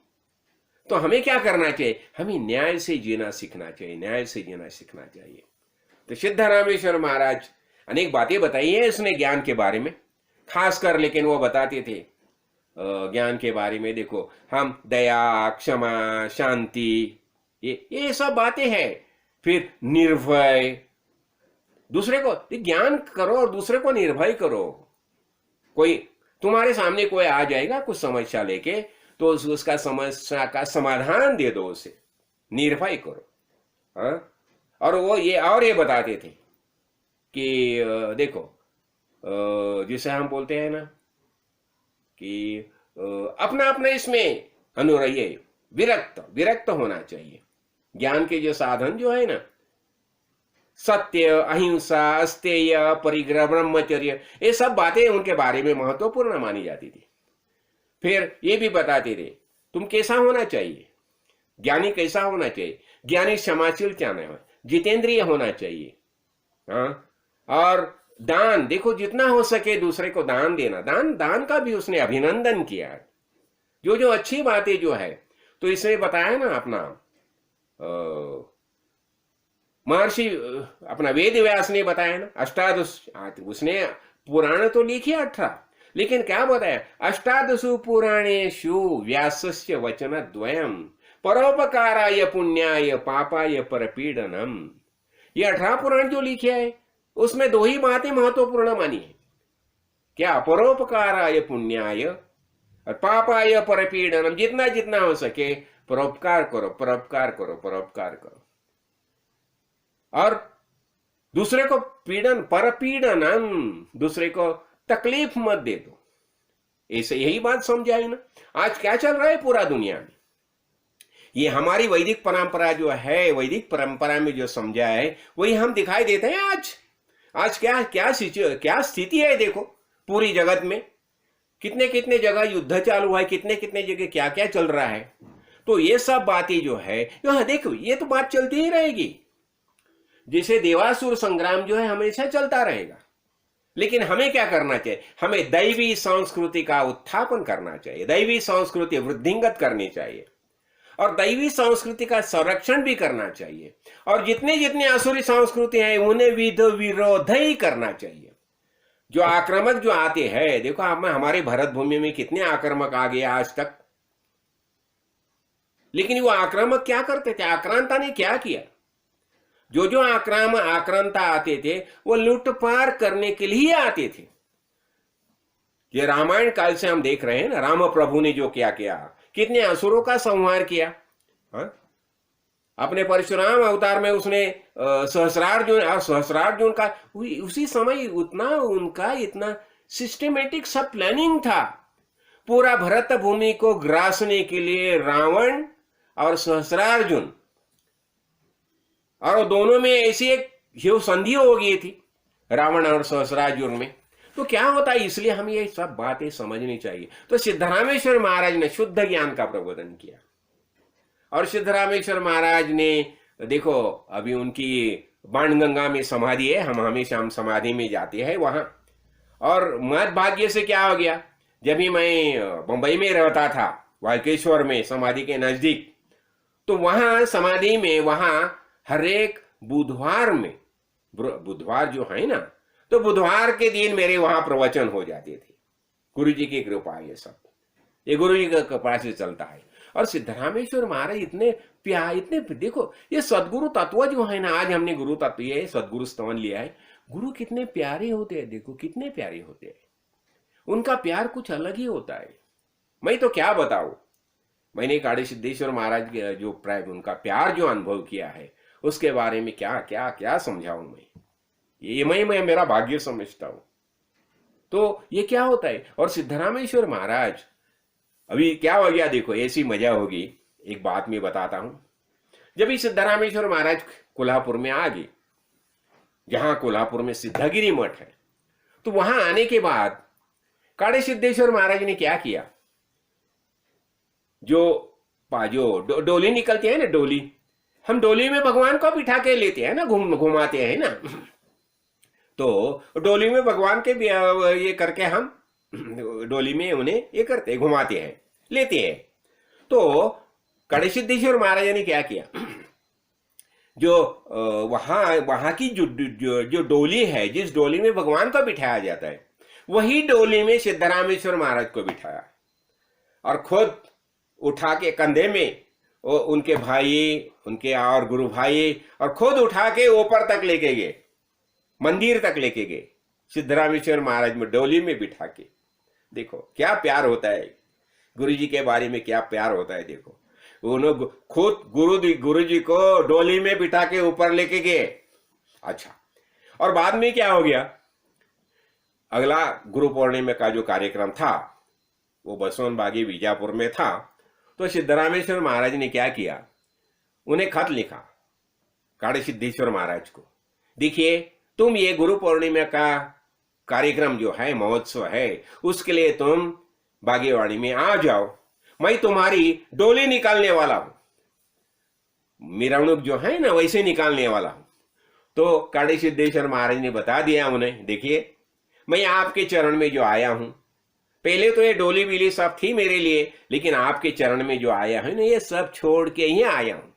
तो हमें क्या करना चाहिए, हमें न्याय से जीना सीखना चाहिए, न्याय से जीना सीखना चाहिए। तो सिद्धरामेश्वर महाराज अनेक बातें बताई है इसने ज्ञान के बारे में, खासकर, लेकिन वो बताते थे ज्ञान के बारे में। देखो, हम दया, क्षमा, शांति, ये सब बातें हैं। फिर निर्भय, दूसरे को ज्ञान करो और दूसरे को निर्भय करो। कोई तुम्हारे सामने कोई आ जाएगा कुछ समस्या लेके, तो उसका समस्या का समाधान दे दो, उसे निर्भय करो। हाँ, और वो ये बताते थे कि देखो, जिसे हम बोलते हैं ना कि अपना अपना इसमें अनुरय, विरक्त होना चाहिए। ज्ञान के जो साधन जो है ना, सत्य, अहिंसा, अस्तेय, परिग्रह, ब्रह्मचर्य, ये सब बातें उनके बारे में महत्वपूर्ण मानी जाती थी। फिर ये भी बताते थे तुम कैसा होना चाहिए, ज्ञानी कैसा होना चाहिए। ज्ञानी क्षमाशील क्या है, जितेंद्रिय होना चाहिए। हाँ, और दान, देखो जितना हो सके दूसरे को दान देना, दान का भी उसने अभिनंदन किया। जो अच्छी बातें जो है, तो इसने बताया ना अपना महर्षि अपना वेद व्यास ने बताया ना, अष्टादश, उसने पुराण तो लिखे 18, लेकिन क्या बताया, अष्टादशु पुराणेषु व्यासस्य वचन द्वयम परोपकाराय पुण्याय पापाय परपीडनम। ये 18 पुराण जो लिखे है उसमें 2 ही बातें महत्वपूर्ण मानी है, क्या? परोपकाराय पुण्याय और पापाय परपीडनम। जितना जितना हो सके परोपकार करो, परोपकार करो, परोपकार करो, और दूसरे को परपीडनम, दूसरे को तकलीफ मत दे दो। ऐसे यही बात समझाई ना। आज क्या चल रहा है पूरा दुनिया में, ये हमारी वैदिक परंपरा जो है, वैदिक परंपरा में जो समझा है वही हम दिखाई देते हैं। आज क्या स्थिति है, देखो पूरी जगत में कितने कितने जगह युद्ध चालू है, कितने कितने जगह क्या क्या चल रहा है। तो ये सब बातें जो है, देखो ये तो बात चलती ही रहेगी। जैसे देवासुर संग्राम जो है हमेशा चलता रहेगा, लेकिन हमें क्या करना चाहिए, हमें दैवी संस्कृति का उत्थापन करना चाहिए, दैवी संस्कृति वृद्धिंगत करनी चाहिए, और दैवी संस्कृति का संरक्षण भी करना चाहिए। और जितने जितने असुरी संस्कृति हैं उन्हें विरोध ही करना चाहिए। जो आक्रामक जो आते हैं, देखो हमारे भारत भूमि में कितने आक्रामक आ गए आज तक, लेकिन वो आक्रामक क्या करते थे, आक्रांता ने क्या किया? जो आक्रांता आते थे वो लूटपार करने के लिए आते थे। ये रामायण काल से हम देख रहे हैं ना, राम प्रभु ने जो क्या किया, कितने असुरों का संहार किया। हाँ? अपने परशुराम अवतार में उसने सहस्रार्जुन का उसी समय उनका इतना सिस्टमेटिक सब प्लानिंग था। पूरा भरत भूमि को ग्रासने के लिए रावण और सहस्रार्जुन, और दोनों में ऐसी एक संधि हो गई थी रावण और सहस्रार्जुन में। तो क्या होता है, इसलिए हमें ये सब बातें समझनी चाहिए। तो सिद्धरामेश्वर महाराज ने शुद्ध ज्ञान का प्रबोधन किया, और सिद्धरामेश्वर महाराज ने देखो अभी उनकी बाणगंगा में समाधि है, हम समाधि में जाते हैं वहां। और मत भाग्य से क्या हो गया, जब ही मैं बंबई में रहता था वाल्केश्वर में समाधि के नजदीक, तो वहां समाधि में वहां हर एक बुधवार जो है ना, तो बुधवार के दिन मेरे वहां प्रवचन हो जाते थे। गुरु जी की कृपा, ये गुरु जी की कृपा से चलता है। और सिद्धरामेश्वर महाराज इतने देखो ये सदगुरु तत्व जो है ना, आज हमने गुरु तत्व ये सदगुरु स्तवन लिया है। गुरु कितने प्यारे होते हैं, देखो कितने प्यारे होते हैं, उनका प्यार कुछ अलग ही होता है। मैं तो क्या बताऊं, मैंने काड़ी सिद्धेश्वर महाराज जो प्राय उनका प्यार जो अनुभव किया है, उसके बारे में क्या क्या क्या समझाऊं मैं, ये मैं मेरा भाग्य समझता हूं। तो ये क्या होता है। और सिद्धरामेश्वर महाराज, अभी क्या हो गया देखो, ऐसी मजा होगी। एक बात मैं बताता हूं। जब ही सिद्धरामेश्वर महाराज कोल्हापुर में आ गए, जहां कोल्हापुर में सिद्धगिरी मठ है, तो वहां आने के बाद काड़े सिद्धेश्वर महाराज ने क्या किया, जो डोली निकलती है ना, डोली, हम डोली में भगवान को बिठा के लेते हैं ना, घुमाते हैं ना, तो डोली में भगवान के ये करके हम डोली में उन्हें ये करते हैं, घुमाते हैं, लेते हैं। तो काड़े सिद्धेश्वर महाराज ने क्या किया, जो वहां की जो डोली है, जिस डोली में भगवान को बिठाया जाता है, वही डोली में सिद्धरामेश्वर महाराज को बिठाया और खुद उठा के कंधे में उनके भाई, उनके और गुरु भाई, और खुद उठा के ऊपर तक लेके गए, मंदिर तक लेके गए सिद्धरामेश्वर महाराज में डोली में बिठा के। देखो क्या प्यार होता है गुरु जी के बारे में, क्या प्यार होता है। देखो उन्होंने खुद गुरु जी को डोली में बिठा के ऊपर लेके गए। अच्छा, और बाद में क्या हो गया, अगला गुरु पूर्णिमा का जो कार्यक्रम था वो बसवन बागी बीजापुर में था। तो सिद्धरामेश्वर महाराज ने क्या किया, उन्हें खत लिखा काड़े सिद्धेश्वर महाराज को, देखिए तुम ये गुरु पूर्णिमा का कार्यक्रम जो है, महोत्सव है, उसके लिए तुम बागेवाड़ी में आ जाओ, मैं तुम्हारी डोली निकालने वाला हूं, मिरावणुक जो है ना वैसे निकालने वाला हूं। तो काड़े सिद्धेश्वर महाराज ने बता दिया उन्हें, देखिए मैं आपके चरण में जो आया हूं, पहले तो ये डोली बिली सब थी मेरे लिए, लेकिन आपके चरण में जो आया है ना, ये सब छोड़ के ही आया हूं।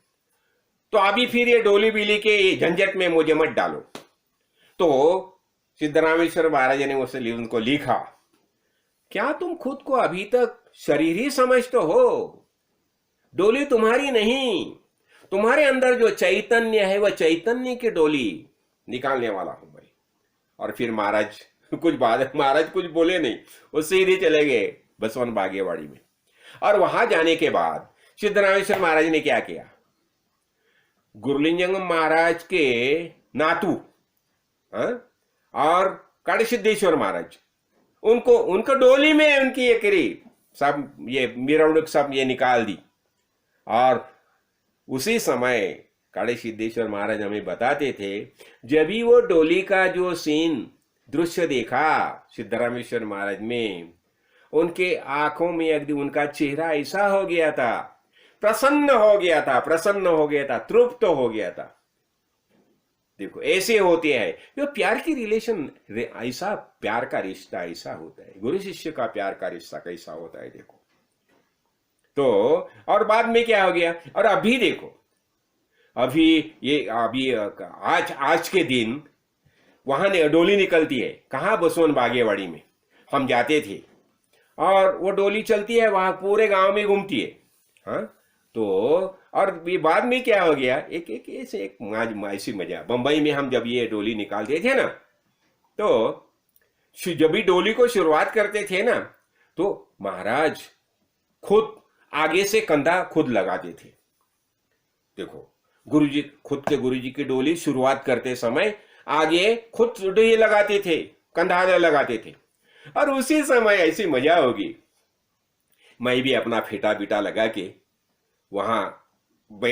तो अभी फिर ये डोली बिली के झंझट में मुझे मत डालो। तो सिद्धरामेश्वर महाराज ने उनको लिखा, क्या तुम खुद को अभी तक शरीर ही समझते हो? डोली तुम्हारी नहीं, तुम्हारे अंदर जो चैतन्य है वह चैतन्य की डोली निकालने वाला हूं भाई। और फिर महाराज कुछ बोले नहीं, वो सीधे चले गए बसवन बागेवाड़ी में। और वहां जाने के बाद सिद्धरामेश्वर महाराज ने क्या किया, गुरुलिंगम महाराज के नातू और काड़े सिद्धेश्वर महाराज, उनको डोली में उनकी ये करी, सब ये मिरावणुक सब ये निकाल दी। और उसी समय काड़े सिद्धेश्वर महाराज हमें बताते थे, जब भी वो डोली का जो सीन दृश्य देखा सिद्धरामेश्वर महाराज में, उनके आंखों में एकदम उनका चेहरा ऐसा हो गया था, प्रसन्न हो गया था, तृप्त हो गया था। देखो ऐसे होते हैं जो प्यार की रिलेशन, ऐसा प्यार का रिश्ता ऐसा होता है, गुरु शिष्य का प्यार का रिश्ता कैसा होता है देखो। तो और बाद में क्या हो गया, और अभी देखो, अभी आज के दिन वहां डोली निकलती है, कहाँ, बसवन बागेवाड़ी में हम जाते थे, और वो डोली चलती है वहां पूरे गांव में घूमती है। हाँ, तो और बाद में क्या हो गया, एक ऐसी मजा, बंबई में हम जब ये डोली निकालते थे ना, तो जब भी डोली को शुरुआत करते थे ना, तो महाराज खुद आगे से कंधा खुद लगाते थे। देखो गुरुजी, खुद के गुरुजी की डोली शुरुआत करते समय आगे खुद ये लगाते थे, कंधा लगाते थे। और उसी समय ऐसी मजा होगी, मैं भी अपना फेटा बीटा लगा के वहां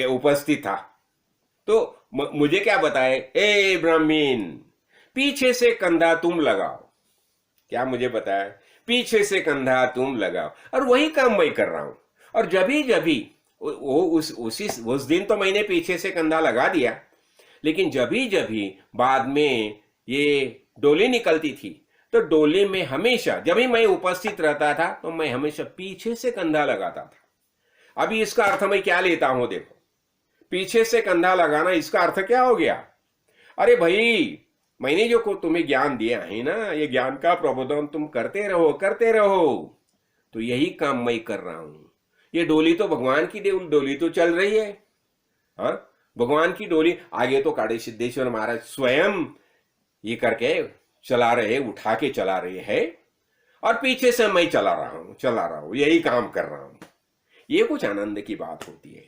उपस्थित था। तो मुझे क्या बताए, ए ब्राह्मीण, पीछे से कंधा तुम लगाओ, क्या मुझे बताया, पीछे से कंधा तुम लगाओ। और वही काम मैं कर रहा हूं। और जभी उस दिन तो मैंने पीछे से कंधा लगा दिया, लेकिन जभी बाद में ये डोली निकलती थी, तो डोली में हमेशा जब भी मैं उपस्थित रहता था, तो मैं हमेशा पीछे से कंधा लगाता था। अभी इसका अर्थ मैं क्या लेता हूं, देखो, पीछे से कंधा लगाना, इसका अर्थ क्या हो गया, अरे भाई मैंने जो तुम्हें ज्ञान दिया है ना, ये ज्ञान का प्रबोधन तुम करते रहो। तो यही काम मैं कर रहा हूं। ये डोली तो भगवान की डोली तो चल रही है, हाँ, भगवान की डोली। आगे तो काड़े सिद्धेश्वर महाराज स्वयं ये करके चला रहे, उठा के चला रहे हैं, और पीछे से मैं चला रहा हूं, यही काम कर रहा हूं। ये कुछ आनंद की बात होती है।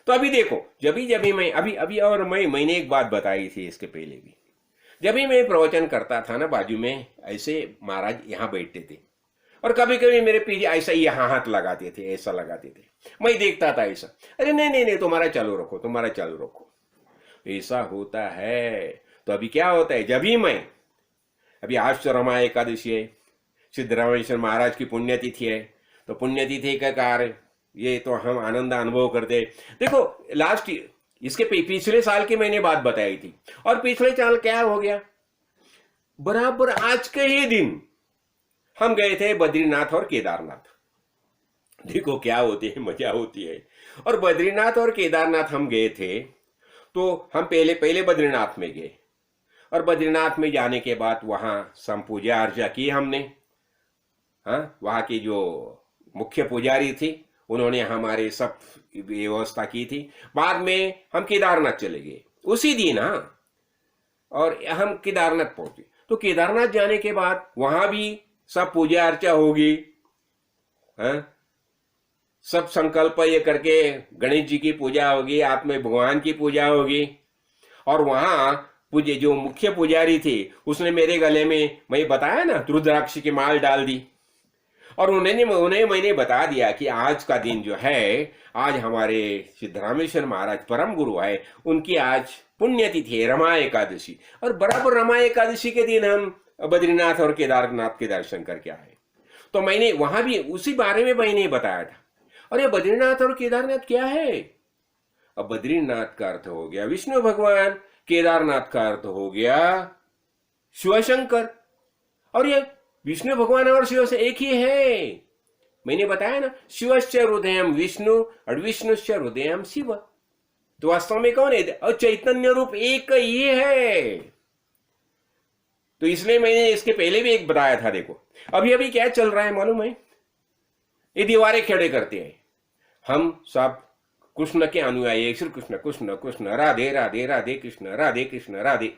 तो अभी देखो, जब भी मैं अभी और मैंने एक बात बताई थी इसके पहले भी, जब भी मैं प्रवचन करता था ना, बाजू में ऐसे महाराज यहाँ बैठते थे और कभी कभी मेरे पीछे ऐसा ही यहाँ हाथ लगाते थे, ऐसा लगाते थे। मैं देखता था ऐसा, अरे नहीं नहीं नहीं, तुम्हारा चालू रखो, तुम्हारा चालू रखो। ऐसा होता है। तो अभी क्या होता है, जब ही मैं, अभी आज तो रमा एकादशी है, सिद्धरामेश्वर महाराज की पुण्यतिथि है, तो पुण्यतिथि का कार्य ये तो हम आनंद अनुभव करते। देखो लास्ट इसके पिछले साल की मैंने बात बताई थी, और पिछले साल क्या हो गया, बराबर आज के ही दिन हम गए थे बद्रीनाथ और केदारनाथ। देखो क्या होती है, मजा होती है। और बद्रीनाथ और केदारनाथ हम गए थे, तो हम पहले पहले बद्रीनाथ में गए, और बद्रीनाथ में जाने के बाद वहां सम पूजा अर्चा की हमने। हाँ, वहां की जो मुख्य पुजारी थी उन्होंने हमारे सब व्यवस्था की थी। बाद में हम केदारनाथ चले गए उसी दिन। हाँ, और हम केदारनाथ पहुंचे, तो केदारनाथ जाने के बाद वहां भी सब पूजा अर्चा होगी। हाँ, सब संकल्प ये करके गणेश जी की पूजा होगी, आप में भगवान की पूजा होगी। और वहां पूजे जो मुख्य पुजारी थी उसने मेरे गले में, मैं बताया ना, रुद्राक्ष की माल डाल दी, और उन्हें मैंने बता दिया कि आज का दिन जो है, आज हमारे सिद्धरामेश्वर महाराज परम गुरु है, उनकी आज पुण्यतिथि है, रमा एकादशी। और बराबर रमा एकादशी के दिन हम बद्रीनाथ और केदारनाथ के दर्शन करके आए। तो मैंने वहां भी उसी बारे में मैंने बताया था। और ये बद्रीनाथ और केदारनाथ क्या है? अब बद्रीनाथ का अर्थ हो गया विष्णु भगवान, केदारनाथ का अर्थ हो गया शिवशंकर, और ये विष्णु भगवान और शिव से एक ही है। मैंने बताया ना, शिवश्च हृदयम विष्णु और विष्णुश्च हृदयम शिव। तो वास्तव में कौन है? और चैतन्य रूप एक ही है। तो इसलिए मैंने इसके पहले भी एक बताया था। देखो अभी अभी क्या चल रहा है मालूम है? ये दीवारें खड़े करते हैं, हम सब कृष्ण के अनुयायी, श्री कृष्ण कृष्ण कृष्ण, राधे राधे राधे कृष्ण, राधे कृष्ण राधे।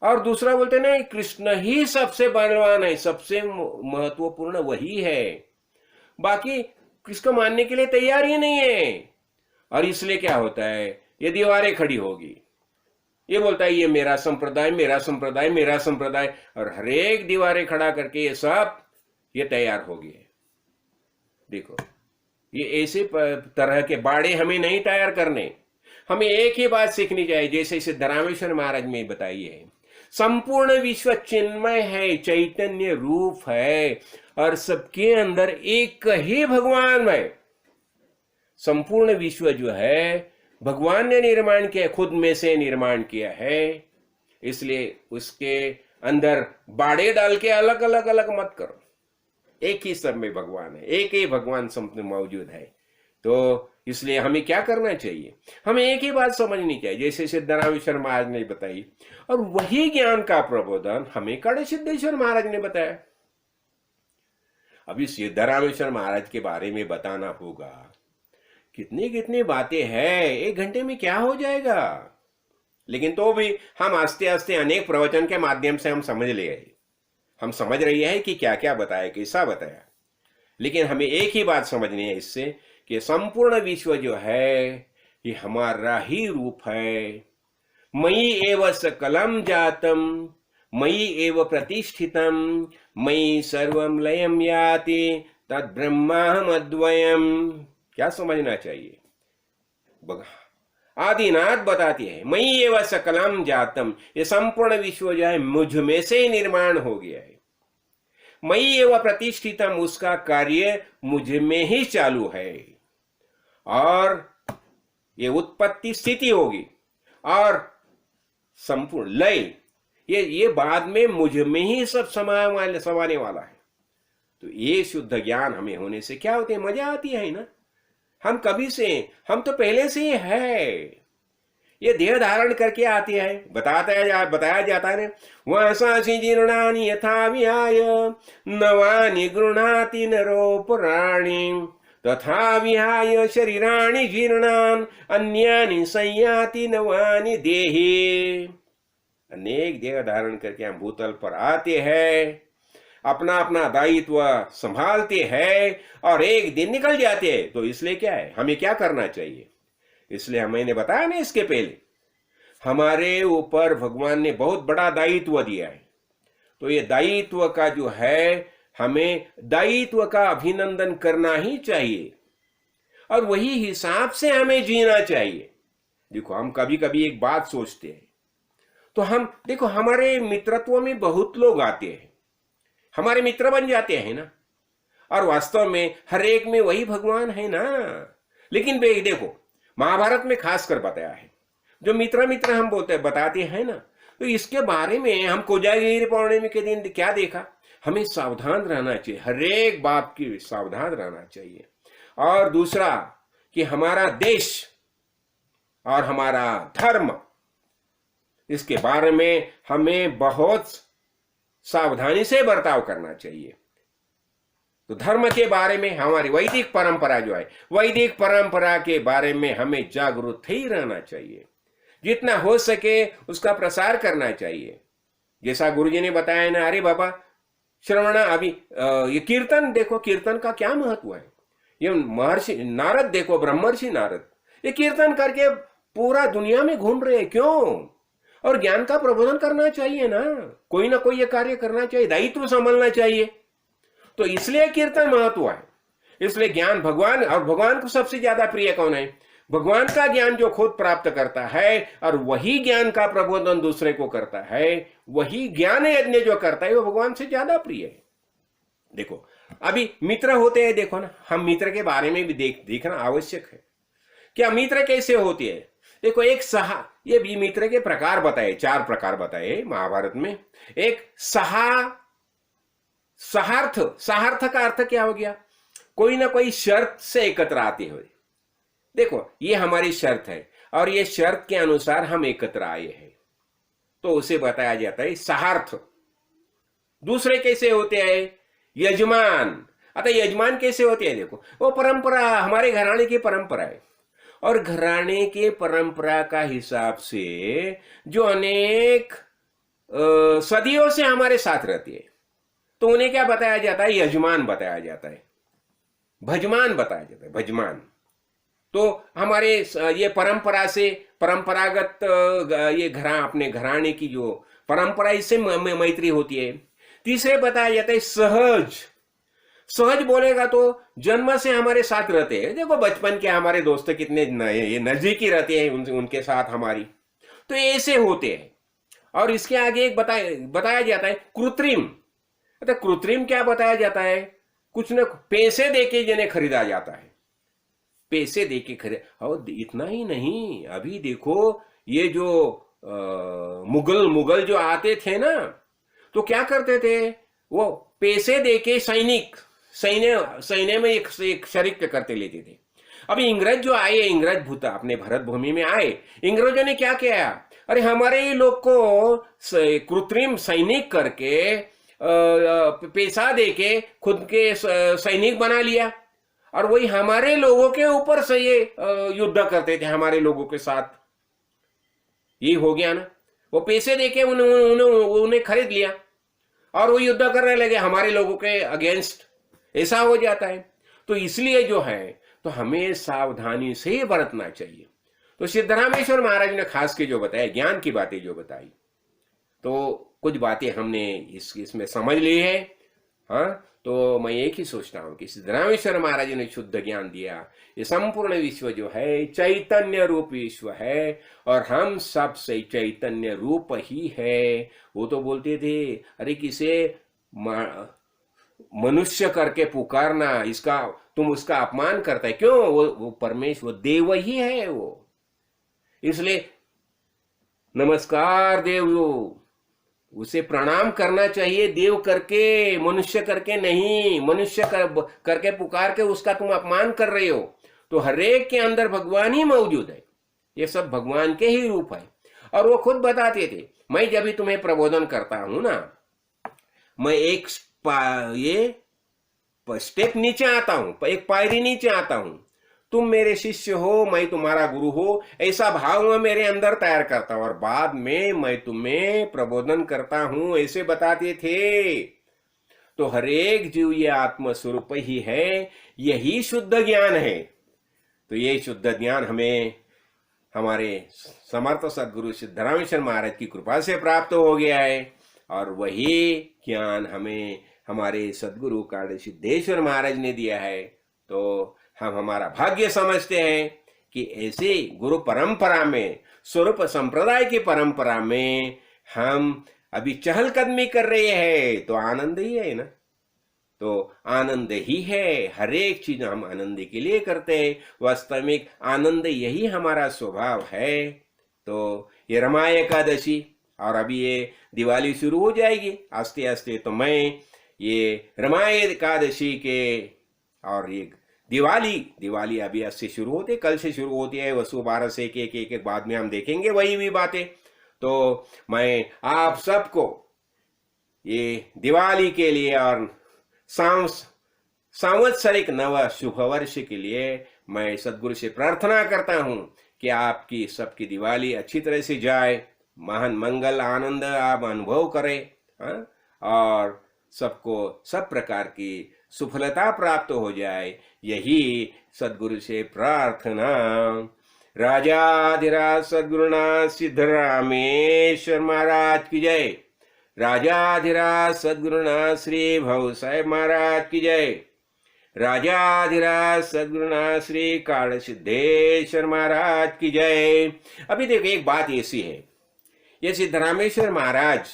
और दूसरा बोलते ना, कृष्ण ही सबसे बलवान है, सबसे महत्वपूर्ण वही है, बाकी किसको मानने के लिए तैयार ही नहीं है। और इसलिए क्या होता है, ये दीवारें खड़ी होगी, ये बोलता है ये मेरा संप्रदाय, मेरा संप्रदाय, मेरा संप्रदाय, और हर एक दीवारें खड़ा करके ये सब ये तैयार हो गए। देखो ये ऐसे तरह के बाड़े हमें नहीं तैयार करने, हमें एक ही बात सीखनी चाहिए, जैसे सिद्धरामेश्वर महाराज ने बताई है, संपूर्ण विश्व चिन्मय है, चैतन्य रूप है, और सबके अंदर एक ही भगवान है। संपूर्ण विश्व जो है भगवान ने निर्माण किया, खुद में से निर्माण किया है, इसलिए उसके अंदर बाड़े डाल के अलग अलग अलग मत करो। एक ही सब में भगवान है, एक ही भगवान सब में मौजूद है। तो इसलिए हमें क्या करना चाहिए, हमें एक ही बात समझनी चाहिए, जैसे सिद्धरामेश्वर महाराज ने बताई, और वही ज्ञान का प्रबोधन हमें कड़े सिद्धेश्वर महाराज ने बताया। अभी सिद्धरामेश्वर महाराज के बारे में बताना होगा, कितनी कितनी बातें हैं, 1 घंटे में क्या हो जाएगा। लेकिन तो भी हम आस्ते आस्ते अनेक प्रवचन के माध्यम से हम समझ ले गए, हम समझ रही है कि क्या क्या बताया, कैसा बताया। लेकिन हमें एक ही बात समझनी है इससे, कि संपूर्ण विश्व जो है ये हमारा ही रूप है। मयि एव सकलम जातम, मयि एव प्रतिष्ठितम, मयि सर्वम लयम याति तद ब्रह्माहम अद्वयम। क्या समझना चाहिए? आदिनाथ बताती है, मयि एव सकलम जातम, ये संपूर्ण विश्व जो है मुझ में से निर्माण हो गया है। मयि एव प्रतिष्ठितम, उसका कार्य मुझ में ही चालू है, और ये उत्पत्ति स्थिति होगी, और संपूर्ण लय ये बाद में मुझ में ही सब समाने वाला है। तो ये शुद्ध ज्ञान हमें होने से क्या होते है, मजा आती है ना। हम कभी से, हम तो पहले से ही है, ये देह धारण करके आती है। बताया जाता है, वह सासी जीर्णानि यथा विहाय नवानि गृह्णाति नरोपराणि, तथा विहाय शरीराणि जीर्णान अन्यानि संयाति नवानि देहि। अनेक देह धारण करके हम भूतल पर आते हैं, अपना अपना दायित्व संभालते हैं, और एक दिन निकल जाते हैं। तो इसलिए क्या है, हमें क्या करना चाहिए? इसलिए मैंने बताया ना इसके पहले, हमारे ऊपर भगवान ने बहुत बड़ा दायित्व दिया है। तो ये दायित्व का जो है, हमें दायित्व का अभिनंदन करना ही चाहिए और वही हिसाब से हमें जीना चाहिए। देखो, हम कभी कभी एक बात सोचते हैं, तो हम देखो हमारे मित्रत्व में बहुत लोग आते हैं, हमारे मित्र बन जाते हैं ना, और वास्तव में हर एक में वही भगवान है ना। लेकिन देखो, महाभारत में खासकर बताया है, जो मित्र मित्र हम बताते हैं ना, तो इसके बारे में हम कोजागिरी पौर्णिमा के दिन क्या देखा, हमें सावधान रहना चाहिए, हर एक बात की सावधान रहना चाहिए। और दूसरा कि हमारा देश और हमारा धर्म, इसके बारे में हमें बहुत सावधानी से बर्ताव करना चाहिए। तो धर्म के बारे में, हमारी वैदिक परंपरा जो है, वैदिक परंपरा के बारे में हमें जागरूक ही रहना चाहिए, जितना हो सके उसका प्रसार करना चाहिए। जैसा गुरुजी ने बताया ना, अरे बाबा श्रवणा, अभी ये कीर्तन देखो, कीर्तन का क्या महत्व है। ये महर्षि नारद देखो, ब्रह्मर्षि नारद ये कीर्तन करके पूरा दुनिया में घूम रहे हैं, क्यों? और ज्ञान का प्रबोधन करना चाहिए ना कोई ये कार्य करना चाहिए, दायित्व संभालना चाहिए। तो इसलिए कीर्तन महत्व है, इसलिए ज्ञान भगवान, और भगवान को सबसे ज्यादा प्रिय कौन है? भगवान का ज्ञान जो खुद प्राप्त करता है और वही ज्ञान का प्रबोधन दूसरे को करता है, वही ज्ञान यज्ञ जो करता है, वो भगवान से ज्यादा प्रिय है। देखो, अभी मित्र होते हैं, देखो ना, हम मित्र के बारे में भी देखना आवश्यक है। क्या मित्र कैसे होती है? देखो, एक ये भी मित्र के प्रकार बताए, 4 प्रकार बताए महाभारत में। एक सहार्थ का अर्थ क्या हो गया? कोई ना कोई शर्त से एकत्र आते हुए। देखो, ये हमारी शर्त है और ये शर्त के अनुसार हम एकत्र आए हैं, तो उसे बताया जाता है सहार्थ। दूसरे कैसे होते हैं? यजमान। अतः यजमान कैसे होते हैं? देखो, वो परंपरा, हमारे घराने की परंपरा है, और घराने के परंपरा का हिसाब से जो अनेक सदियों से हमारे साथ रहती है, तो उन्हें क्या बताया जाता है? यजमान बताया जाता है, भजमान बताया जाता है, भजमान। तो हमारे ये परंपरा से, परंपरागत ये अपने घराने की जो परंपरा, इससे मैत्री होती है। तीसरे बताया जाता है सहज बोलेगा तो जन्म से हमारे साथ रहते हैं। देखो, बचपन के हमारे दोस्त कितने नजदीकी रहते हैं, उनके साथ हमारी, तो ऐसे होते हैं। और इसके आगे एक बताया जाता है कृत्रिम। तो कृत्रिम क्या बताया जाता है? कुछ न पैसे देके जिन्हें खरीदा जाता है, पैसे देके खरीद। और इतना ही नहीं, अभी देखो ये जो मुगल जो आते थे ना, तो क्या करते थे? वो पैसे देके सैन्य में एक शरीक करते लेते थे। अभी इंग्रज जो आए, इंग्रज भूता अपने भारत भूमि में आए, इंग्रजों ने क्या किया? अरे हमारे ही लोग को कृत्रिम सैनिक करके पैसा देके खुद के सैनिक बना लिया, और वही हमारे लोगों के ऊपर से ये युद्ध करते थे, हमारे लोगों के साथ। ये हो गया ना, वो पैसे देके उन्हें खरीद लिया और वो युद्ध करने लगे हमारे लोगों के अगेंस्ट। ऐसा हो जाता है। तो इसलिए जो है, तो हमें सावधानी से बरतना चाहिए। तो सिद्धरामेश्वर महाराज ने खास के जो बताया, ज्ञान की बातें जो बताई, तो कुछ बातें हमने इसमें समझ ली है। हाँ, तो मैं एक ही सोचता हूं कि सिद्धरामेश्वर महाराज ने शुद्ध ज्ञान दिया। ये संपूर्ण विश्व जो है चैतन्य रूप विश्व है, और हम सब से चैतन्य रूप ही है। वो तो बोलते थे, अरे किसे मनुष्य करके पुकारना, इसका तुम उसका अपमान करता है क्यों? वो परमेश्वर देव ही है वो। इसलिए नमस्कार देव, उसे प्रणाम करना चाहिए, देव करके, मनुष्य करके नहीं। मनुष्य करके पुकार के उसका तुम अपमान कर रहे हो। तो हरेक के अंदर भगवान ही मौजूद है, ये सब भगवान के ही रूप है। और वो खुद बताते थे, मैं जब भी तुम्हें प्रबोधन करता हूं ना, मैं एक स्टेप नीचे आता हूं, एक पायरी नीचे आता हूं। तुम मेरे शिष्य हो, मैं तुम्हारा गुरु हो, ऐसा भाव मैं मेरे अंदर तैयार करता हूं, और बाद में मैं तुम्हें प्रबोधन करता हूं, ऐसे बताते थे। तो हरेक जीव ये आत्मस्वरूप ही है, यही शुद्ध ज्ञान है। तो ये शुद्ध ज्ञान हमें हमारे समर्थ सदगुरु सिद्धरामेश्वर महाराज की कृपा से प्राप्त हो गया है, और वही ज्ञान हमें हमारे सदगुरु काड़ सिद्धेश्वर महाराज ने दिया है। तो हम हमारा भाग्य समझते हैं कि ऐसे गुरु परंपरा में, स्वरूप संप्रदाय की परंपरा में हम अभी चहलकदमी कर रहे हैं, तो आनंद ही है ना। तो आनंद ही है, हर एक चीज हम आनंद के लिए करते हैं, वास्तविक आनंद यही हमारा स्वभाव है। तो ये रमा एकादशी और अभी ये दिवाली शुरू हो जाएगी आस्ते आस्ते, तो मैं ये रमा एकादशी के और ये दिवाली अभी आज से शुरू होती है, कल से शुरू होती है, वसु 12 से एक बाद में हम देखेंगे वही भी बातें। तो मैं आप सबको ये दिवाली के लिए और सांवत्सरिक नव शुभ वर्ष के लिए मैं सदगुरु से प्रार्थना करता हूं कि आपकी सबकी दिवाली अच्छी तरह से जाए, महान मंगल आनंद आप अनुभव करें, और सबको सब प्रकार की सुफलता प्राप्त हो जाए, यही सदगुरु से प्रार्थना। राजाधिराज सद्गुरुनाथ सिद्धरामेश्वर महाराज की जय। राजाधिराज सद्गुरुनाथ श्री भव साहेब महाराज की जय। राजाधिराज सद्गुरुनाथ श्री काड़ सिद्धेश्वर महाराज की जय। अभी देखो एक बात ऐसी है, ये सिद्धरामेश्वर महाराज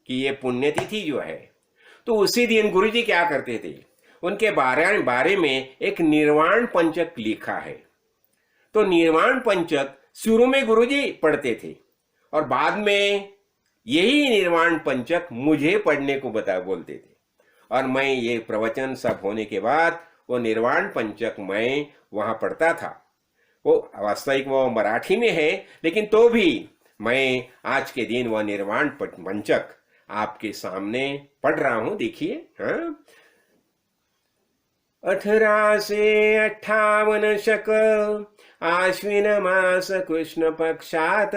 की ये पुण्यतिथि जो है, तो उसी दिन गुरुजी क्या करते थे, उनके बारे में एक निर्वाण पंचक लिखा है। तो निर्वाण पंचक शुरू में गुरुजी पढ़ते थे, और बाद में यही निर्वाण पंचक मुझे पढ़ने को बोलते थे, और मैं ये प्रवचन सब होने के बाद वो निर्वाण पंचक मैं वहां पढ़ता था। वो वास्तविक वो मराठी में है, लेकिन तो भी मैं आज के दिन वो निर्वाण पंचक आपके सामने पढ़ रहा हूं। देखिए, 1858 शक आश्विन मास कृष्ण पक्षात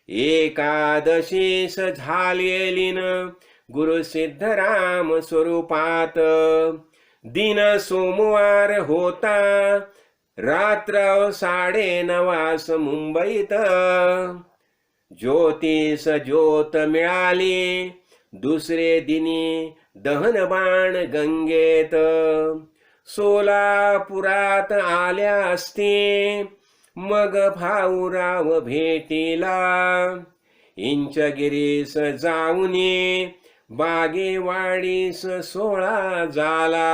एकादशी झालेलीन गुरु सिद्धराम स्वरूपात दिन सोमवार होता रात्र 9:30 मुंबईत ज्योतिष ज्योत मिळाली दुसरे दिनी दहन बाण गंगेत सोलापुरात आल्या असते मग भाऊराव भेटीला इंचगिरीस जाऊनी बागेवाडीस 16 झाला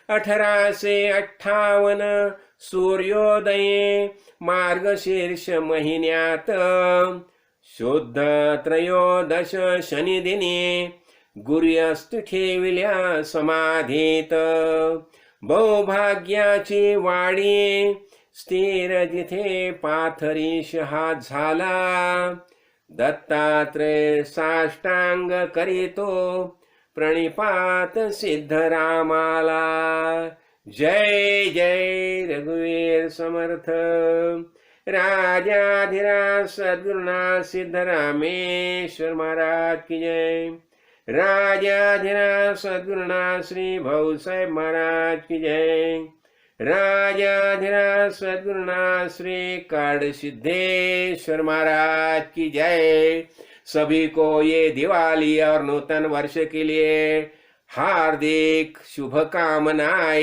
1858 सूर्योदये मार्गशीर्ष महिन्यात शुद्ध त्रयोदश शनिदिनी गुरुअस्त ठेविल्या समाधीत बहुभाग्याची वाडी स्थिर जिथे पाथरीश हा झाला दत्तात्रय साष्टांग करीतो प्रणिपात सिद्धरामाला जय जय रघुवीर समर्थ राजाधिराज सद्गुरुनाथ सिद्धरामेश्वर महाराज की जय। राजाधिराज सद्गुरुनाथ श्री भव साहेब महाराज की जय। राजाधिराज सद्गुरुनाथ श्री काड़ सिद्धेश्वर महाराज की जय। सभी को ये दिवाली और नूतन वर्ष के लिए हार्दिक शुभकामनाएं।